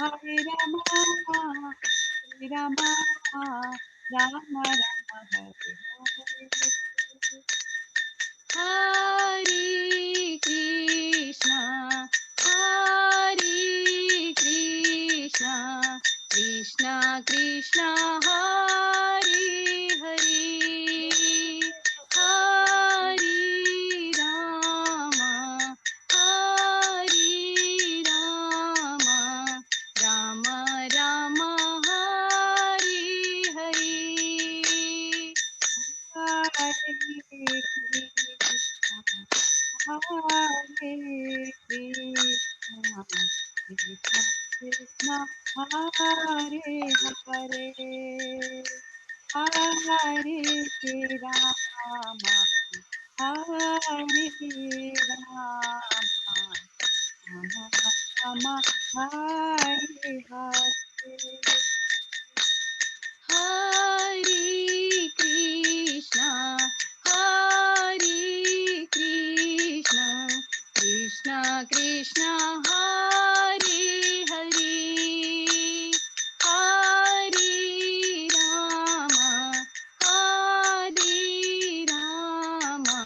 Hare, Hare Rama, Rama Rama, Hare Hare. Hare Krishna, Krishna Krishna, Hare Hare, Hare Rama, Rama Rama, Hare Hare. Hare Krishna, Hare Krishna, Krishna Krishna, Hare Hare, Hare Rama, Hare Rama, Rama Rama, Hare Hare. Hare Krishna, Krishna Krishna, Hare Hare, Hare Rama, Rama Rama, Hare Hare. Hare Krishna, Hare Krishna, Krishna Krishna, Hare Hare, Hare Rama, Hare Rama,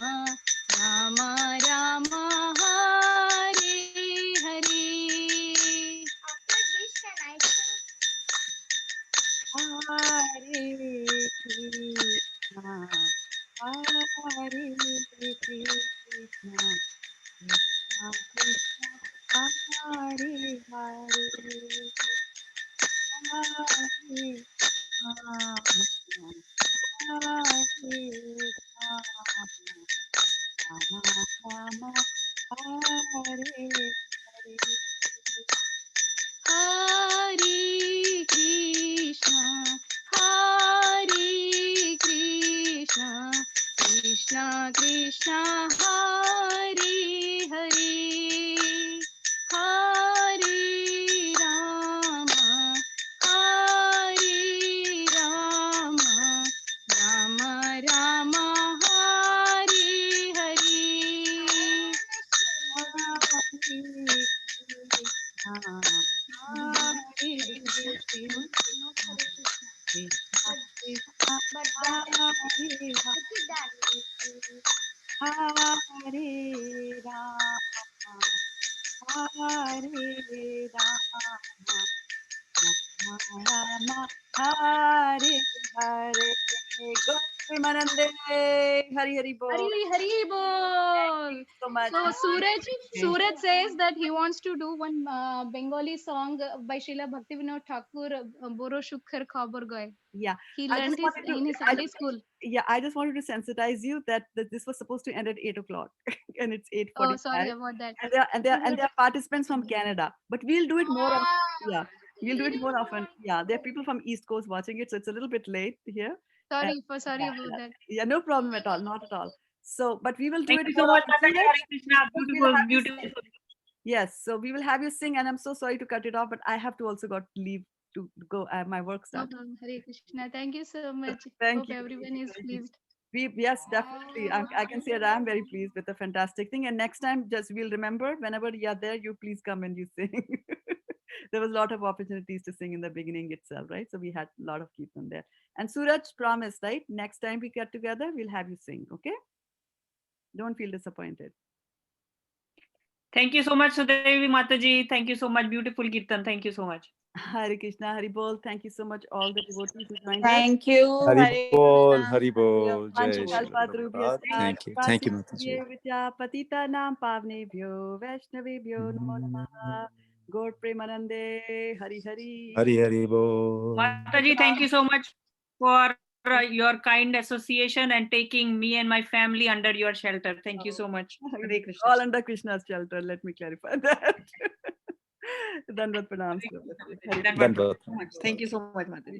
Rama Rama, Hare Hare. Hare Krishna, Krishna Krishna, Hare Hare, Hare Rama, Rama Rama, Hare Hare. Hare Krishna, Hare Krishna, Krishna Krishna, Hare Hare, Hare Rama, Hare Rama, Rama Rama, Hare Hare. Go Premanande, Hari Hari Bol. Hari Bol. Thank you so much. So Okay. Suraj says that he wants to do one Bengali song by Srila Bhaktivinoda Thakur, Boro Shukhar Khabar Goy. Yeah, He I learned just wanted to. in his I Sunday just, school. yeah, I just wanted to sensitize you that this was supposed to end at 8 o'clock, and it's Oh, sorry 8:45. about that. And there are participants from Canada, but we'll do it more often. Yeah, we'll do it more often. Yeah, there are people from East Coast watching it, so it's a little bit late here. Sorry Yeah, about that. yeah, no problem at all, not at all. So, but we will do Thank it you so more much, often. Mataji. Hare Krishna. We'll Beautiful, have you beautiful. sing. Yes, so we will have you sing, and I'm so sorry to cut it off, but I have to also got leave to go. My work No starts. problem. Hare Krishna. Thank you so much. Thank Hope you. everyone is pleased. Yes, definitely. I can say that I'm very pleased with the fantastic thing. And next time, just we'll remember whenever you're there, you please come and you sing. There was a lot of opportunities to sing in the beginning itself, right? So we had a lot of Kirtan there. And Suraj promised, right? Next time we get together, we'll have you sing. Okay? Don't feel disappointed. Thank you so much, Sudevi Mataji. Thank you so much. Beautiful Kirtan. Thank you so much. Hare Krishna, Hari Bol. Thank you so much, all the devotees who joined us. Thank you. Hari Bol, Krishna. Hari Bol, Jai Vancha Shri kalpatarubhyascha, Prabhupada. Thank you, Mataji. kripasindhubhyo patitanam pavnebhyo vaishnavebhyo namo namah. Gaur Premanande, Hari Hari. Hari Hari Bol. Mataji, thank you so much for your kind association and taking me and my family under your shelter. Thank you so much. Hare Krishna. All under Krishna's shelter. Let me clarify that. Dandavat pranam. Dandavat. Thank you so much, Mataji.